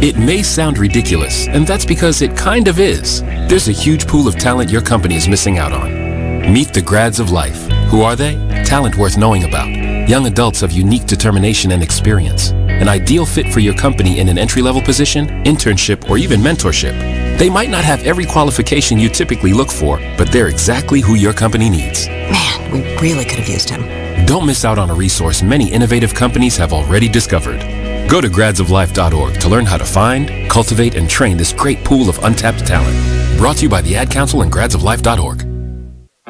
It may sound ridiculous, and that's because it kind of is. There's a huge pool of talent your company is missing out on. Meet the grads of life. Who are they? Talent worth knowing about. Young adults of unique determination and experience. An ideal fit for your company in an entry-level position, internship, or even mentorship. They might not have every qualification you typically look for, but they're exactly who your company needs. Man, we really could have used him. Don't miss out on a resource many innovative companies have already discovered. Go to gradsoflife.org to learn how to find, cultivate, and train this great pool of untapped talent. Brought to you by the Ad Council and gradsoflife.org.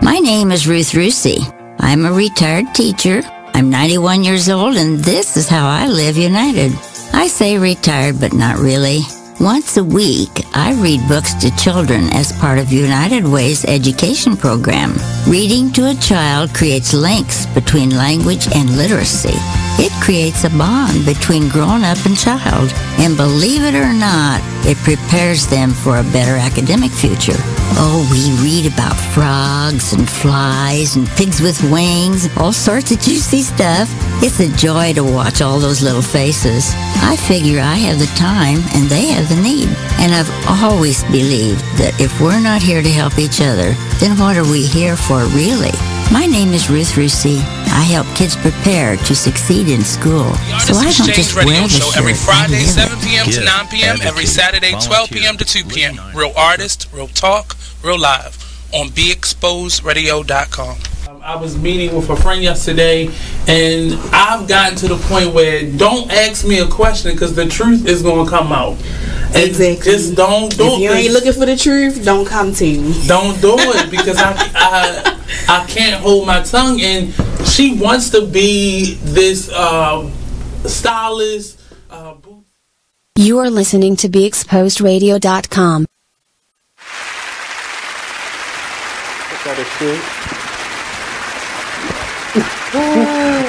My name is Ruth Rusey. I'm a retired teacher. I'm 91 years old, and this is how I live United. I say retired, but not really. Once a week, I read books to children as part of United Way's education program. Reading to a child creates links between language and literacy. It creates a bond between grown-up and child. And believe it or not, it prepares them for a better academic future. Oh, we read about frogs and flies and pigs with wings, all sorts of juicy stuff. It's a joy to watch all those little faces. I figure I have the time and they have the need. And I've always believed that if we're not here to help each other, then what are we here for really? My name is Ruth Rusey. I help kids prepare to succeed in school. So I don't just wear the shirt. Every Friday, 7 p.m. to 9 p.m. Every Saturday, 12 p.m. to 2 p.m. Real artist, real talk, real live on BeExposedRadio.com. I was meeting with a friend yesterday, and I've gotten to the point where don't ask me a question because the truth is going to come out. Exactly. Just don't do it. If you ain't looking for the truth, don't come to me. Don't do it because I can't hold my tongue. And she wants to be this stylist. You are listening to BeExposedRadio.com.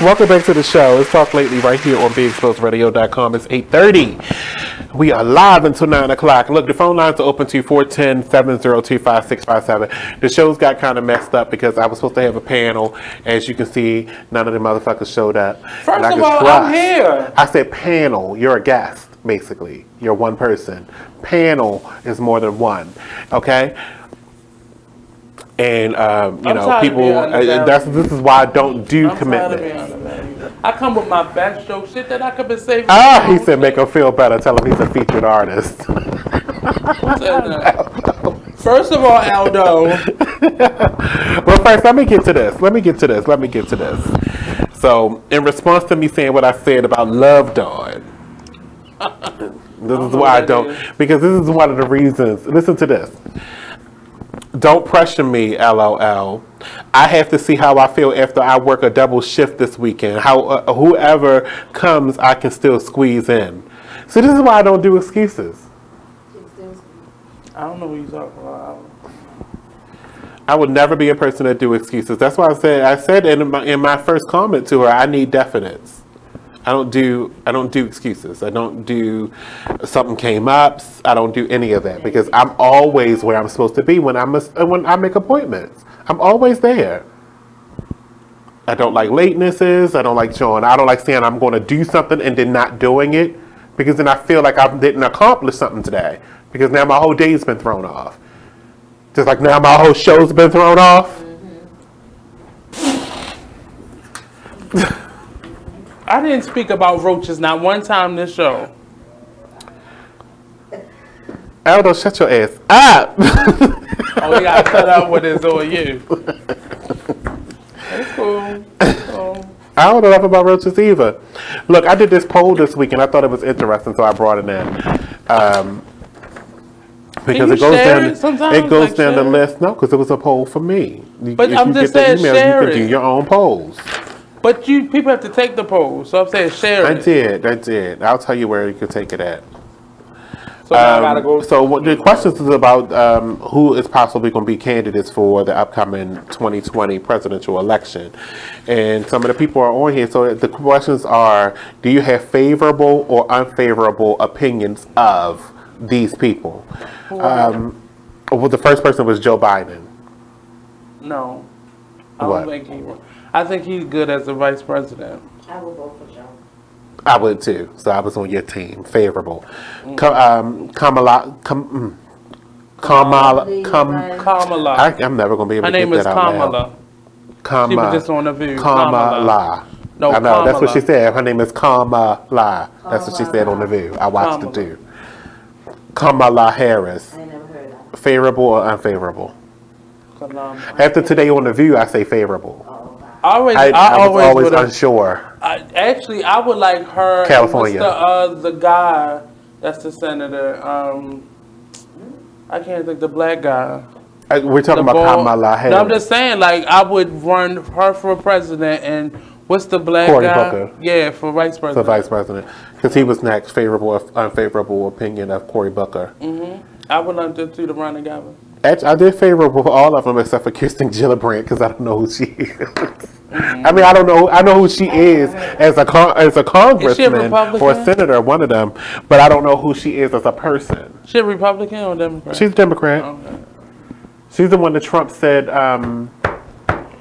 Welcome back to the show. It's Talk Lately right here on BeExposedRadio.com. It's 8:30. We are live until 9 o'clock. Look, the phone lines are open to 410-702-5657. The show's got kind of messed up because I was supposed to have a panel. As you can see, none of the motherfuckers showed up. First of all, I'm here. I said panel. You're a guest, basically. You're one person. Panel is more than one. Okay? And you know, people. This is why I don't do commitment. I come with my best joke shit that I could be saving. He said make him feel better. Tell him he's a featured artist. First of all, Aldo. Well, first, let me get to this. So, in response to me saying what I said about Love Dawn, this is why I don't, because this is one of the reasons. Listen to this. Don't pressure me, LOL. I have to see how I feel after I work a double shift this weekend. How whoever comes, I can still squeeze in. So this is why I don't do excuses. I don't know what you're talking about. I would never be a person that do excuses. That's why I said in my first comment to her, I need definites. I don't do excuses. I don't do something came up. I don't do any of that because I'm always where I'm supposed to be when I make appointments. I'm always there. I don't like latenesses. I don't like saying I'm going to do something and then not doing it because then I feel like I didn't accomplish something today because now my whole day's been thrown off. Just like now my whole show's been thrown off. I didn't speak about roaches not one time this show. Aldo, shut your ass up. Oh, you gotta cut out what is on you. That's cool. I don't know enough about roaches either. Look, I did this poll this week and I thought it was interesting, so I brought it in. Because it goes down the list. No, because it was a poll for me. But I'm just saying, share you can do your own polls. But people have to take the poll, so I'm saying share it. I did. I'll tell you where you can take it at. So now I gotta go. So the questions is about who is possibly going to be candidates for the upcoming 2020 presidential election, and some of the people are on here. So the questions are: do you have favorable or unfavorable opinions of these people? Well, the first person was Joe Biden. No, I don't think he will. I think he's good as a vice president. I would vote for Joe. I would too. So I was on your team. Favorable. Kamala. I'm never going to be able to get that out loud. She was just on the View. Kamala. No, I know. Kamala. That's what she said. Her name is Kamala. That's what she said on the View. I watched it too. Kamala Harris. I ain't never heard of that. Favorable or unfavorable? After today on the View, I say favorable. I was always unsure. Actually, I would like her. California. The guy that's the senator. I can't think the black guy. We're talking about Kamala Harris. No, I'm just saying, like, I would run her for president, and what's the black Cory guy? Booker. Yeah, for vice president. For vice president, because he was next. Favorable or unfavorable opinion of Cory Booker. I would like them two to run together. I did favorable for all of them except for Kirsten Gillibrand because I don't know who she is. I mean, I don't know. I know who she is as a congressman or a senator, one of them, but I don't know who she is as a person. She a Republican or Democrat? She's a Democrat. Okay. She's the one that Trump said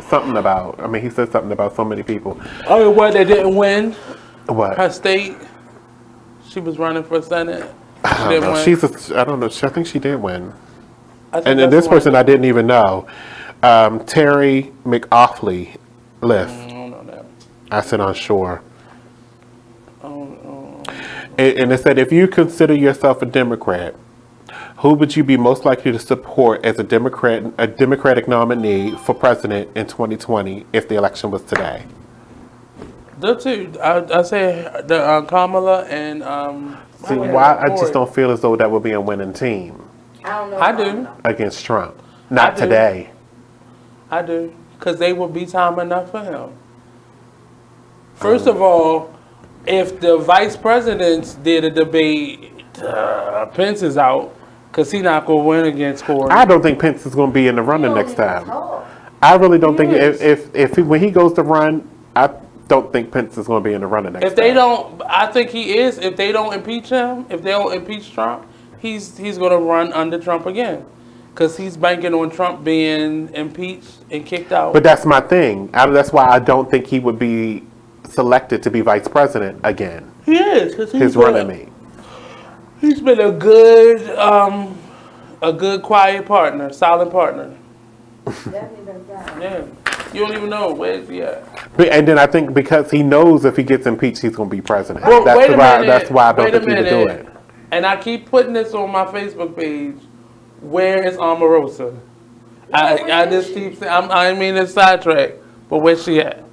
something about. I mean, he said something about so many people. Oh, the one that didn't win? What? Her state? She was running for Senate. I don't know. I don't know. I think she did win. And then this person I didn't even know. Terry McAuliffe left. I don't know that. I said unsure. And it said, if you consider yourself a Democrat, who would you be most likely to support as a Democratic nominee for president in 2020 if the election was today? The two. I say the Kamala and see, why I just don't feel as though that would be a winning team. I do. Against Trump. Not today. I do. Because they will be time enough for him. First of all, if the vice presidents did a debate, Pence is out. Because he's not going to win against Cory. I don't think Pence is going to be in the running next time. I really don't think when he goes to run, I don't think Pence is going to be in the running next time. If they don't, I think he is. If they don't impeach him, if they don't impeach Trump, he's going to run under Trump again. Because he's banking on Trump being impeached and kicked out. But that's my thing. That's why I don't think he would be selected to be vice president again. He is. Because his running mate. He's been a good quiet partner, solid partner. Definitely been fine. Yeah. You don't even know where's he at. And then I think because he knows if he gets impeached, he's going to be president. Well, That's why I don't think he would do it. And I keep putting this on my Facebook page. Where is Omarosa? I just keep saying, I mean, it's sidetrack, but where's she at?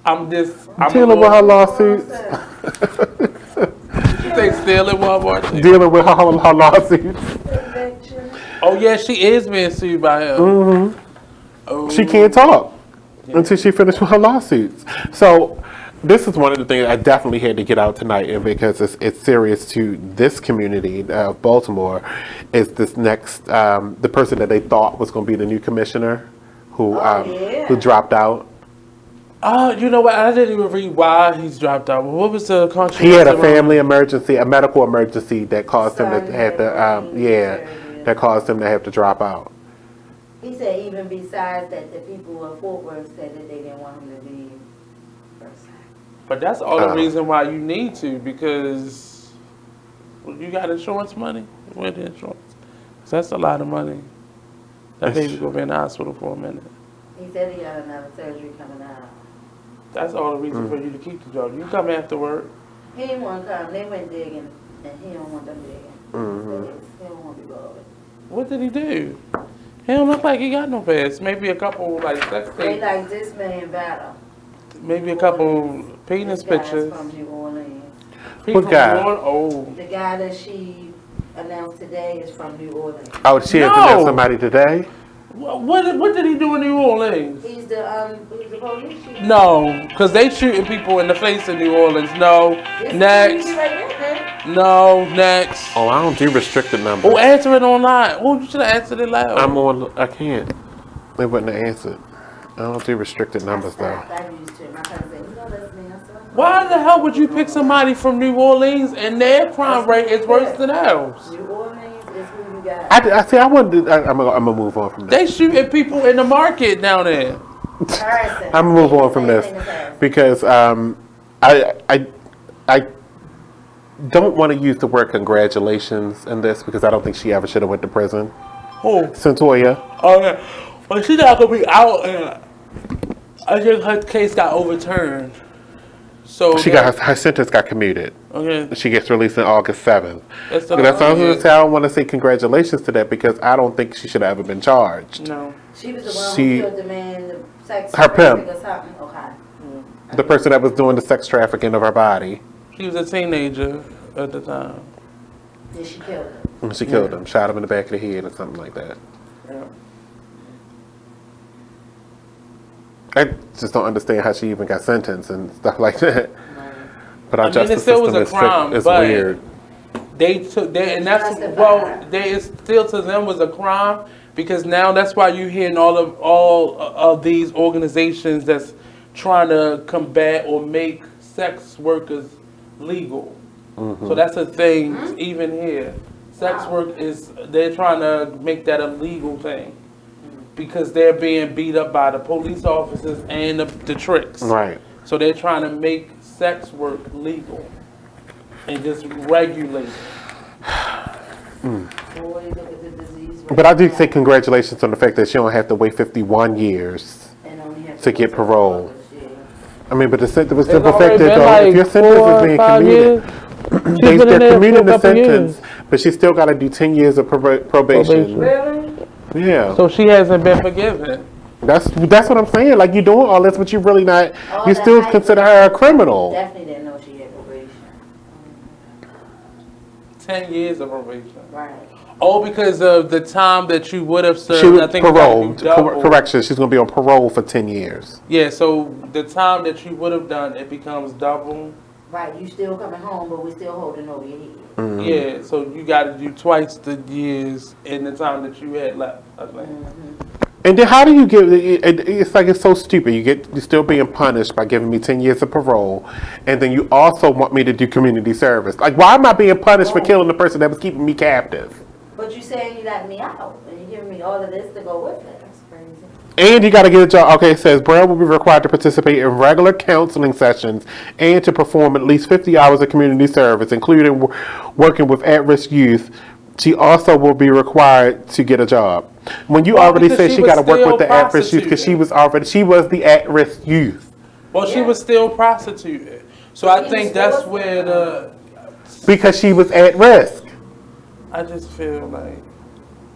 I'm dealing with her lawsuits. You say still in Walmart? Dealing with her lawsuits. Oh yeah, she is being sued by him. Mm-hmm. Oh. She can't talk until she finishes with her lawsuits. So this is one of the things I definitely had to get out tonight, and because it's serious to this community of Baltimore, is this next the person that they thought was going to be the new commissioner who dropped out. Oh, you know what? I didn't even read why he's dropped out. What was the controversy? He had a family emergency, a medical emergency that caused him to have to that caused him to have to drop out. He said even besides that, the people of Fort Worth said that they didn't want him to leave. But that's all the reason why you need to, because you got insurance money. Where the insurance? That's a lot of money. That baby's gonna be in the hospital for a minute. He said he got another surgery coming out. That's all the reason for you to keep the job. You come after work. He didn't want to come. They went digging, and he don't want them digging. He don't want to be bothered. What did he do? He don't look like he got no past. Maybe a couple like sex tapes. They like this man battle. Maybe a couple penis pictures. From New Orleans. What guy? The guy that she announced today is from New Orleans. Oh, she has announced somebody today? What did he do in New Orleans? He's the police chief. No, because they shooting people in the face in New Orleans. No. Next. No, next. Oh, I don't do restricted numbers. Oh, answer it online. Oh, you should have answered it loud. I can't. They wouldn't have answered. I don't do restricted numbers though. Why the hell would you pick somebody from New Orleans and their crime rate is worse than ours? New Orleans is who you got. I see. I'm gonna move on from that. They shooting people in the market down there. I'm gonna move on from this because I don't want to use the word congratulations in this because I don't think she ever should have went to prison. Who? Centoya. Oh yeah. Well, she's not gonna be out. I think her case got overturned. So her sentence got commuted. Okay. She gets released on August 7th. That's what I was going to say. I don't want to say congratulations to that because I don't think she should have ever been charged. No. She was the one who killed the man, the sex her pimp. or something. Okay. The person that was doing the sex trafficking of her body. She was a teenager at the time. Yeah, she killed him. She killed him, shot him in the back of the head or something like that. Yeah. I just don't understand how she even got sentenced and stuff like that. But our justice it still was system a crime, is but weird. They took that, and that's they still to them was a crime because now that's why you're hearing all of these organizations that's trying to combat or make sex workers legal. So that's a thing even here. Sex work they're trying to make that a legal thing. Because they're being beat up by the police officers and the tricks. Right. So they're trying to make sex work legal and just regulate it. But I do say congratulations on the fact that she don't have to wait 51 years to get parole. I mean, but the simple fact that though, if your sentence is being commuted, they're commuting the sentence, but she still got to do 10 years of probation. Really? Yeah. So she hasn't been forgiven. That's what I'm saying. Like, you're doing all this, but you're really not. You still consider her a criminal. Definitely didn't know she had probation. 10 years of probation. Right. Oh, because of the time that you would have served. She was I think paroled. Correction. She's going to be on parole for 10 years. Yeah. So the time that you would have done, it becomes double. Right. You still coming home, but we still holding over your head. Yeah, so you got to do twice the years in the time that you had left, I think. And then how do you give? It's like it's so stupid. You're still being punished by giving me 10 years of parole, and then you also want me to do community service. Like, why am I being punished for killing the person that was keeping me captive? But you saying you let me out, and you giving me all of this to go with it. That's crazy. And you got to get a job. Okay, it says Brown will be required to participate in regular counseling sessions and to perform at least 50 hours of community service, including working with at-risk youth she also will be required to get a job. When you already said she got to work with the at-risk youth, because she was the at-risk youth. Well, she was still prostituted. So I think that's where the... Because she was at risk. I just feel like...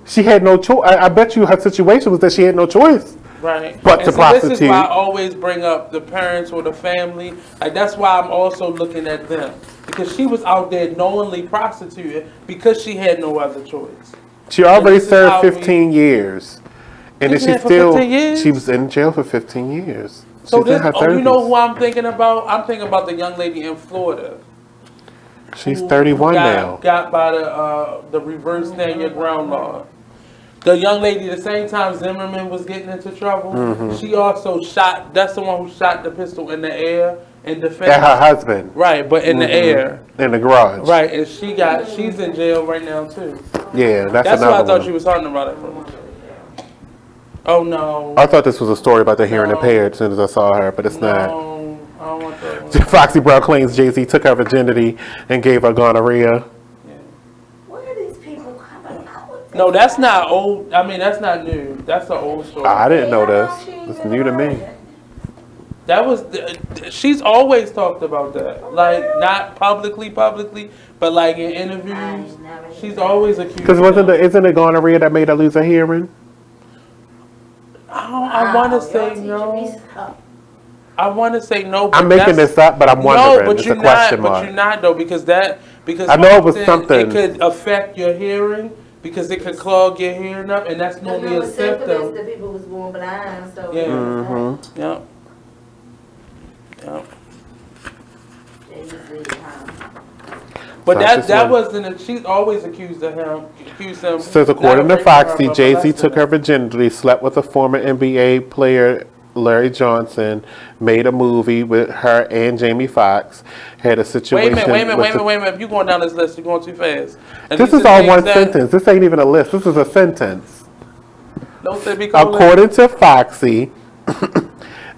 She had no choice. I bet you her situation was that she had no choice. Right. But to prostitute. This is why I always bring up the parents or the family. Like, that's why I'm also looking at them. Because she was out there knowingly prostituted because she had no other choice. She already served 15 years. And then she was in jail for 15 years. So this, you know who I'm thinking about? I'm thinking about the young lady in Florida. She's 31 now. Got by the reverse stand your ground law. The young lady, the same time Zimmerman was getting into trouble, she also shot. That's the one who shot the pistol in the air in defense. At her husband. Right, but in the air. In the garage. Right, and she's in jail right now too. Yeah, that's what I thought she was talking about it from. Oh no. I thought this was a story about the hearing impaired as soon as I saw her, but it's not. I don't want that. Foxy Brown claims Jay-Z took her virginity and gave her gonorrhea. Where are these people coming out? No, that's not old. I mean, that's not new. That's an old story. I didn't know this. It's new to me. That was. She's always talked about that. Like, not publicly, but like in interviews. She's always accused. Because isn't it gonorrhea that made her lose her hearing? I want to say no. I want to say no. But I'm making this up, but I'm wondering. No, but it's a question mark. But you're not though, because I know it was something. It could affect your hearing because it could clog your hearing up, and that's normally a symptom. The people was born blind, so yeah. Yep. But that wasn't. She's always accused him. Says according to Foxy, Jay-Z took her virginity, slept with a former NBA player, Larry Johnson, made a movie with her and Jamie Foxx, had a situation. Wait a minute. If you're going down this list, you're going too fast. And this is all one sentence. This ain't even a list. This is a sentence. Don't say according to Foxy,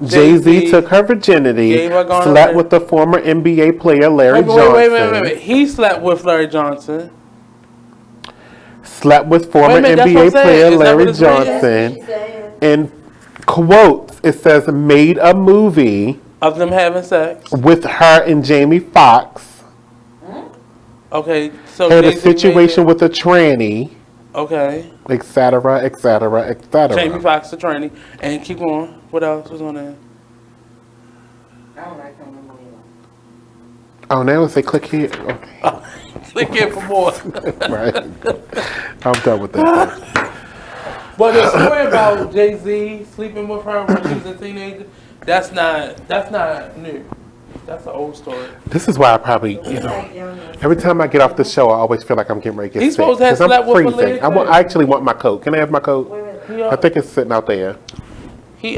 Jay-Z took her virginity, slept with the former NBA player Larry Johnson. Wait. He slept with Larry Johnson. Slept with former NBA player Larry Johnson. In quotes, it says made a movie of them having sex with her and Jamie Foxx. Okay, so had a situation with a tranny. Okay. Etc. Jamie Foxx, the tranny, and keep going. What else was on there? I don't like him no more. Oh, now it say click here. Okay. Click here for more. Right. I'm done with that. But the story about Jay-Z sleeping with her when she was a teenager, that's not new. That's an old story. This is why I probably, every time I get off the show, I always feel like I'm getting ready to get He's sick. supposed to have slept with freezing. I actually want my coat. Can I have my coat? I think it's sitting out there. He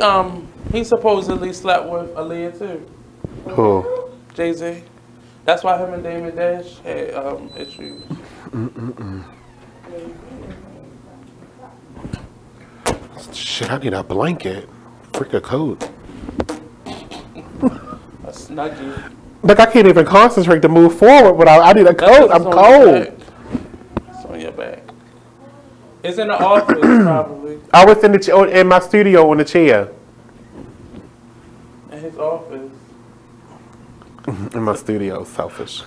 supposedly slept with Aaliyah too. Who? Jay-Z. That's why him and Damon Dash had issues. Shit, I need a blanket. Freak a coat. A snuggie. Look, I can't even concentrate to move forward without. I need a coat. I'm cold. It's on your back. It's in the office, probably. I was in my studio on the chair. In his office. In my studio, selfish.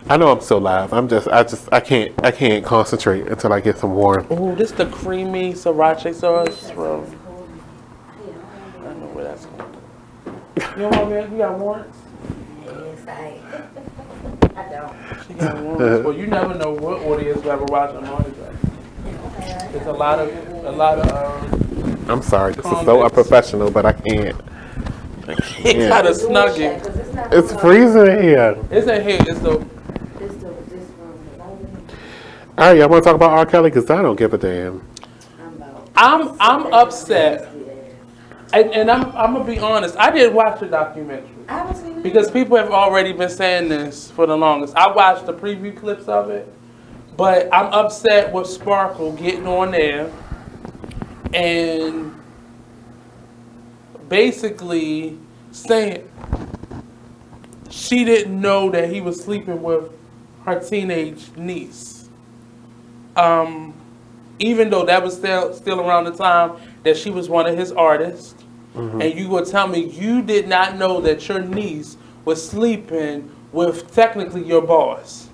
I know I'm still live. I can't concentrate until I get some warm. Oh, this the creamy sriracha sauce from. I don't know where that's going. You know what, man? You got warrants? Yes, I don't. She got warrants. Well, you never know what audience will ever watch on Monday. There's a lot of. I'm sorry, this is so unprofessional, but I can't. He got a snuggie. It's freezing in here. It's in here. It's the. All right, y'all want to talk about R. Kelly? Because I don't give a damn. I'm upset, and I'm gonna be honest. I didn't watch the documentary because people have already been saying this for the longest. I watched the preview clips of it, but I'm upset with Sparkle getting on there and basically saying she didn't know that he was sleeping with her teenage niece. Even though that was still around the time that she was one of his artists. Mm-hmm. And you will tell me you did not know that your niece was sleeping with technically your boss.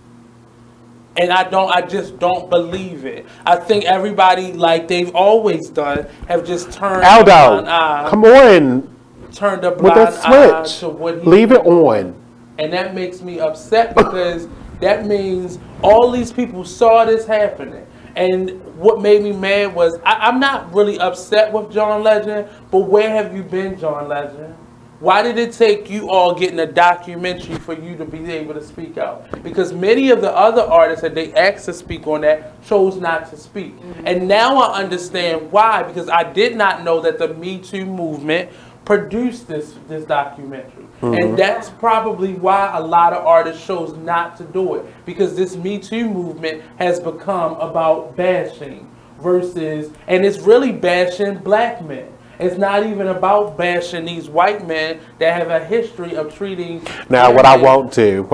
And I just don't believe it. I think everybody, like they've always done, have just turned a blind eye. Come on. Turned a with blind that eye switch. to what he Leave it on. And that makes me upset because that means all these people saw this happening. And what made me mad was, I'm not really upset with John Legend, but where have you been, John Legend? Why did it take you all getting a documentary for you to be able to speak out? Because many of the other artists that they asked to speak on that chose not to speak. Mm-hmm. And now I understand why, because I did not know that the Me Too movement produced this documentary. Mm-hmm. And that's probably why a lot of artists chose not to do it, because this Me Too movement has become about bashing versus, and it's really bashing black men. It's not even about bashing these white men that have a history of treating. Now, what I won't do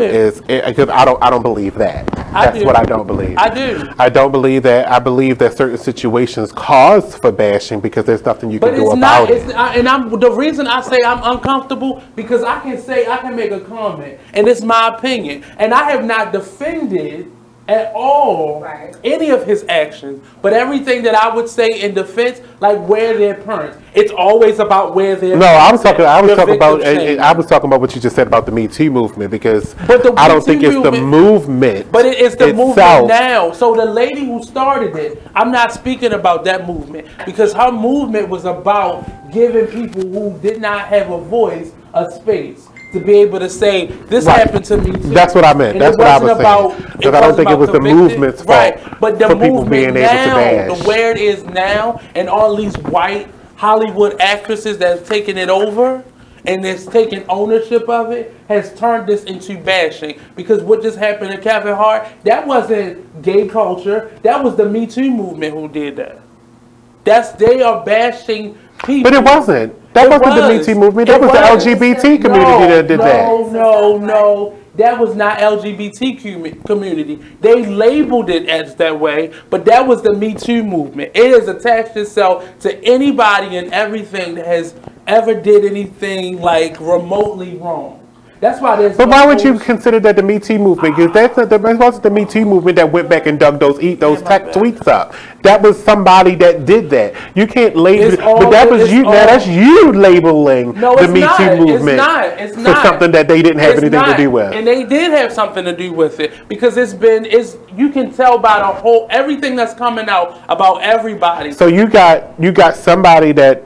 is, because I don't believe that. That's what I don't believe. I do. I don't believe that. I believe that certain situations cause for bashing because there's nothing you can do about it. The reason I say I'm uncomfortable because I can make a comment and it's my opinion, and I have not defended at all any of his actions, but everything that I would say in defense, like where their parents, it's always about where their I was talking about what you just said about the Me Too movement, because I don't think it's the movement, but it's the movement now. So the lady who started it, I'm not speaking about that movement, because her movement was about giving people who did not have a voice a space to be able to say, this happened to me too. That's what I meant. That's what I was saying. Because I don't think it was the movement's fault but the for people being able to bash. Where it is now, and all these white Hollywood actresses that's taking it over and that's taking ownership of it has turned this into bashing. Because what just happened to Kevin Hart, that wasn't gay culture. That was the Me Too movement who did that. They are bashing people. But it wasn't. That wasn't the Me Too movement. That was the LGBT community that did that. No. That was not LGBT community. They labeled it as that way, but that was the Me Too movement. It has attached itself to anybody and everything that has ever did anything like remotely wrong. That's why there's. But why would you consider that the Me Too movement? Because that wasn't the Me Too movement that went back and dug those tweets up. That was somebody that did that. You can't label it, but that was you. Now that's you labeling the Me Too movement for something that they didn't have anything to do with. And they did have something to do with it, because you can tell by everything that's coming out about everybody. So you got somebody that.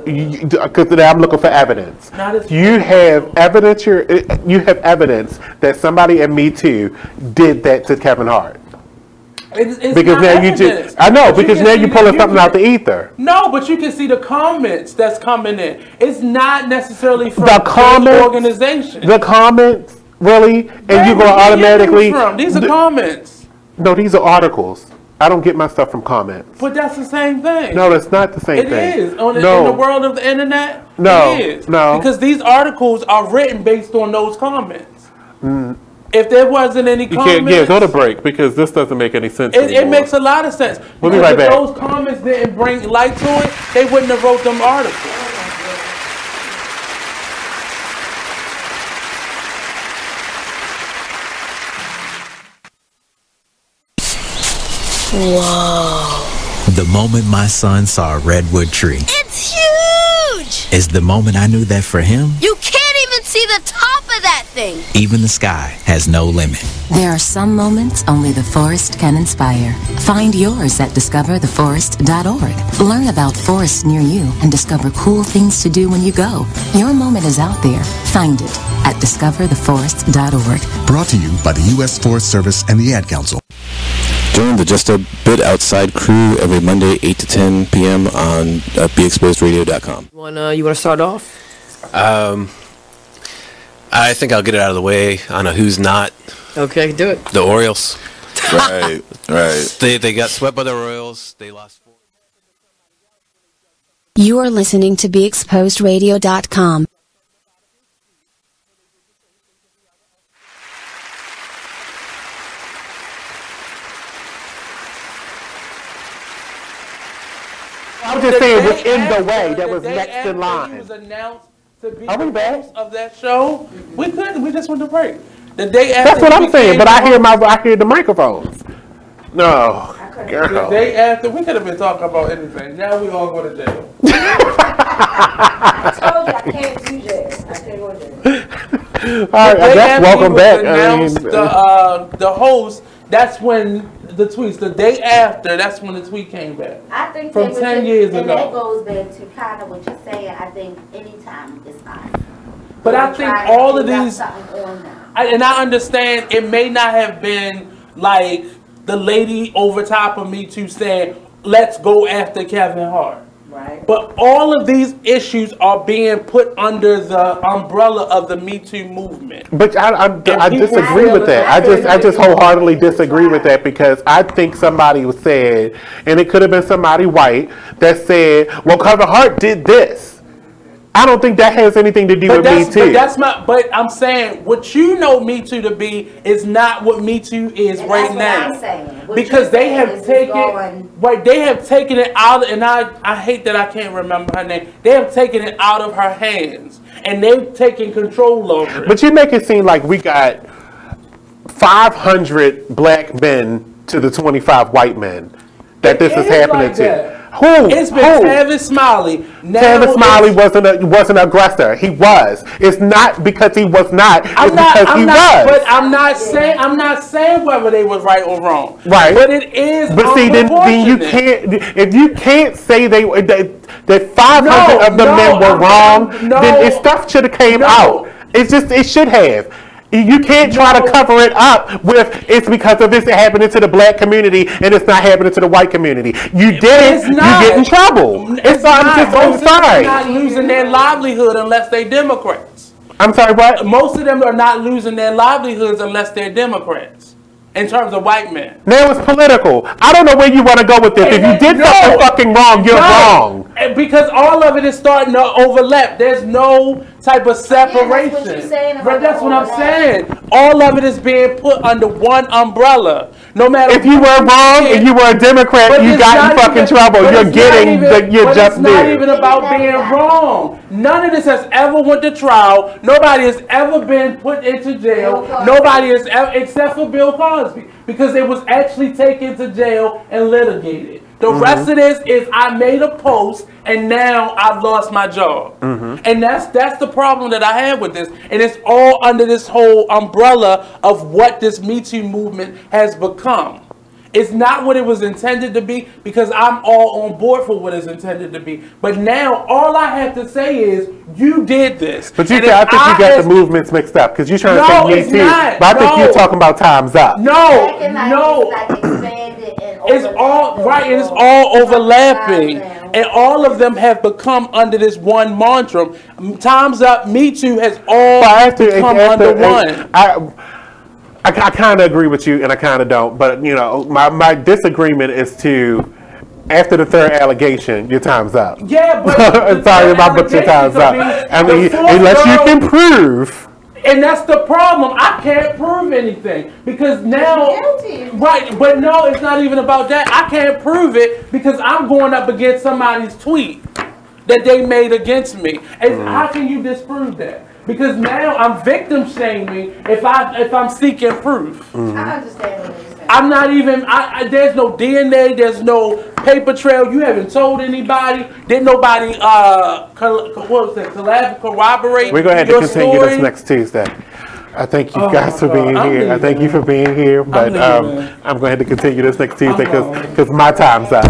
Because I'm looking for evidence. You have evidence. You have evidence that somebody at Me Too did that to Kevin Hart. Because now evidence. Because now you're pulling something out the ether. No, but you can see the comments that's coming in. It's not necessarily from the organization. The comments, really, and you go automatically. These are comments. No, these are articles. I don't get my stuff from comments. But that's the same thing. No, that's not the same thing. It is. In the world of the internet, it is. No. Because these articles are written based on those comments. If there wasn't any comments... go to break, because this doesn't make any sense It makes a lot of sense. We'll be right back. If those comments didn't bring light to it, they wouldn't have wrote them articles. Whoa. The moment my son saw a redwood tree. It's huge! Is the moment I knew that for him, you can't even see the top of that thing. Even the sky has no limit. There are some moments only the forest can inspire. Find yours at discovertheforest.org. Learn about forests near you and discover cool things to do when you go. Your moment is out there. Find it at discovertheforest.org. Brought to you by the U.S. Forest Service and the Ad Council. Join the Just a Bit Outside crew every Monday, 8 to 10 p.m. on BeExposedRadio.com. You want to start off? I think I'll get it out of the way on a who's not. Okay, do it. The Orioles. Right. They got swept by the Royals. They lost 4. You are listening to BeExposedRadio.com. I'm just saying within the way that was next in line. He was announced to be Are we the back? host of that show. We couldn't. We just went to break. The day after. That's what I'm saying, but I hear the microphones. No, girl. The day after, we could have been talking about anything. Now we all go to jail. I told you I can't do jail. I can't go to jail. All right, I guess welcome back. The host. That's when the tweets. The day after, that's when the tweet came back. I think from 10 years ago. And that goes back to kind of what you're saying. I think anytime is fine. But I think all of these, and I understand it may not have been like the lady over top of Me Too saying, let's go after Kevin Hart. Right. But all of these issues are being put under the umbrella of the Me Too movement. But I disagree with that. I just wholeheartedly disagree with that because I think somebody said, and it could have been somebody white that said, well, Kevin Hart did this. I don't think that has anything to do with Me Too. But I'm saying what you know Me Too to be is not what Me Too is right now. I'm saying. Because they have taken it out, and I hate that I can't remember her name. They have taken it out of her hands, and they've taken control over it. But you make it seem like we got 500 black men to the 25 white men that this is happening to. Who? It's been Tavis Smiley. Tavis Smiley wasn't an aggressor. He was. It's not because he was not. Because he was. But I'm not saying whether they was right or wrong. Right. But it is. But see, then you can't. If you can't say that 500 of the men were wrong, then stuff should have came out. It should have. You can't try to cover it up with it's because of this happening to the black community and it's not happening to the white community. You did it, you get in trouble. I'm sorry. Not losing their livelihood unless they Democrats. I'm sorry, what? Most of them are not losing their livelihoods unless they're Democrats. In terms of white men. Now it's political. I don't know where you want to go with this. If you did something fucking wrong, you're wrong. Because all of it is starting to overlap. There's no type of separation. That's what I'm saying. All of it is being put under one umbrella. No matter if you were wrong and you were a Democrat, you got in fucking trouble. You're getting you're just there. It's not even about being wrong. None of this has ever went to trial. Nobody has ever been put into jail. Nobody has ever, except for Bill Cosby, because it was actually taken to jail and litigated. The rest of this is I made a post and now I've lost my job. And that's the problem that I have with this. And it's all under this whole umbrella of what this Me Too movement has become. It's not what it was intended to be, because I'm all on board for what it's intended to be. But now all I have to say is you did this. But I think you got the movements mixed up because you're trying to say Me Too. But I think you're talking about Time's Up. No. It's all right, and it's all overlapping. And all of them have become under this one mantra. Time's Up, Me Too has all become under one. I kind of agree with you, and I kind of don't. But, you know, my disagreement is to, after the third allegation, your time's up. Yeah, but... Sorry about but your time's up. I mean, unless you can prove... And that's the problem. I can't prove anything. Because now... Right, but no, it's not even about that. I can't prove it because I'm going up against somebody's tweet that they made against me. And how can you disprove that? Because now I'm victim shaming if I'm seeking proof. I understand what you're saying. I'm not even. There's no DNA. There's no paper trail. You haven't told anybody. Didn't nobody corroborate? We're going to have to continue this next Tuesday. I thank you guys for being here. I thank you for being here. But I'm going to have to continue this next Tuesday because my time's up.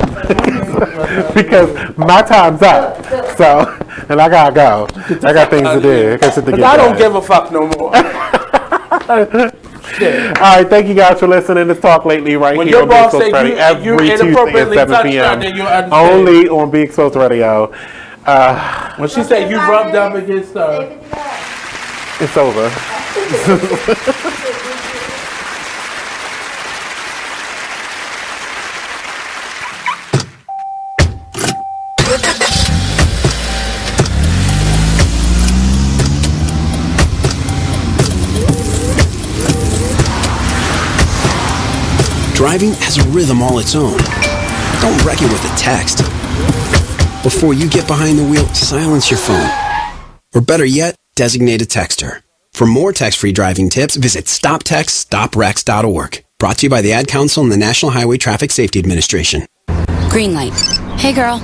Because my time's up. So, and I gotta go. I got things to do. I got shit to get done. I don't give a fuck no more. Alright, thank you guys for listening to Talk Lately right here on Be Exposed Radio every Tuesday at 7 p.m. Only on Be Exposed Radio. When she said you rubbed up against her, it's over. Driving has a rhythm all its own. Don't wreck it with a text. Before you get behind the wheel, silence your phone. Or better yet, designate a texter. For more text-free driving tips, visit stoptextstoprex.org. Brought to you by the Ad Council and the National Highway Traffic Safety Administration. Green light. Hey girl,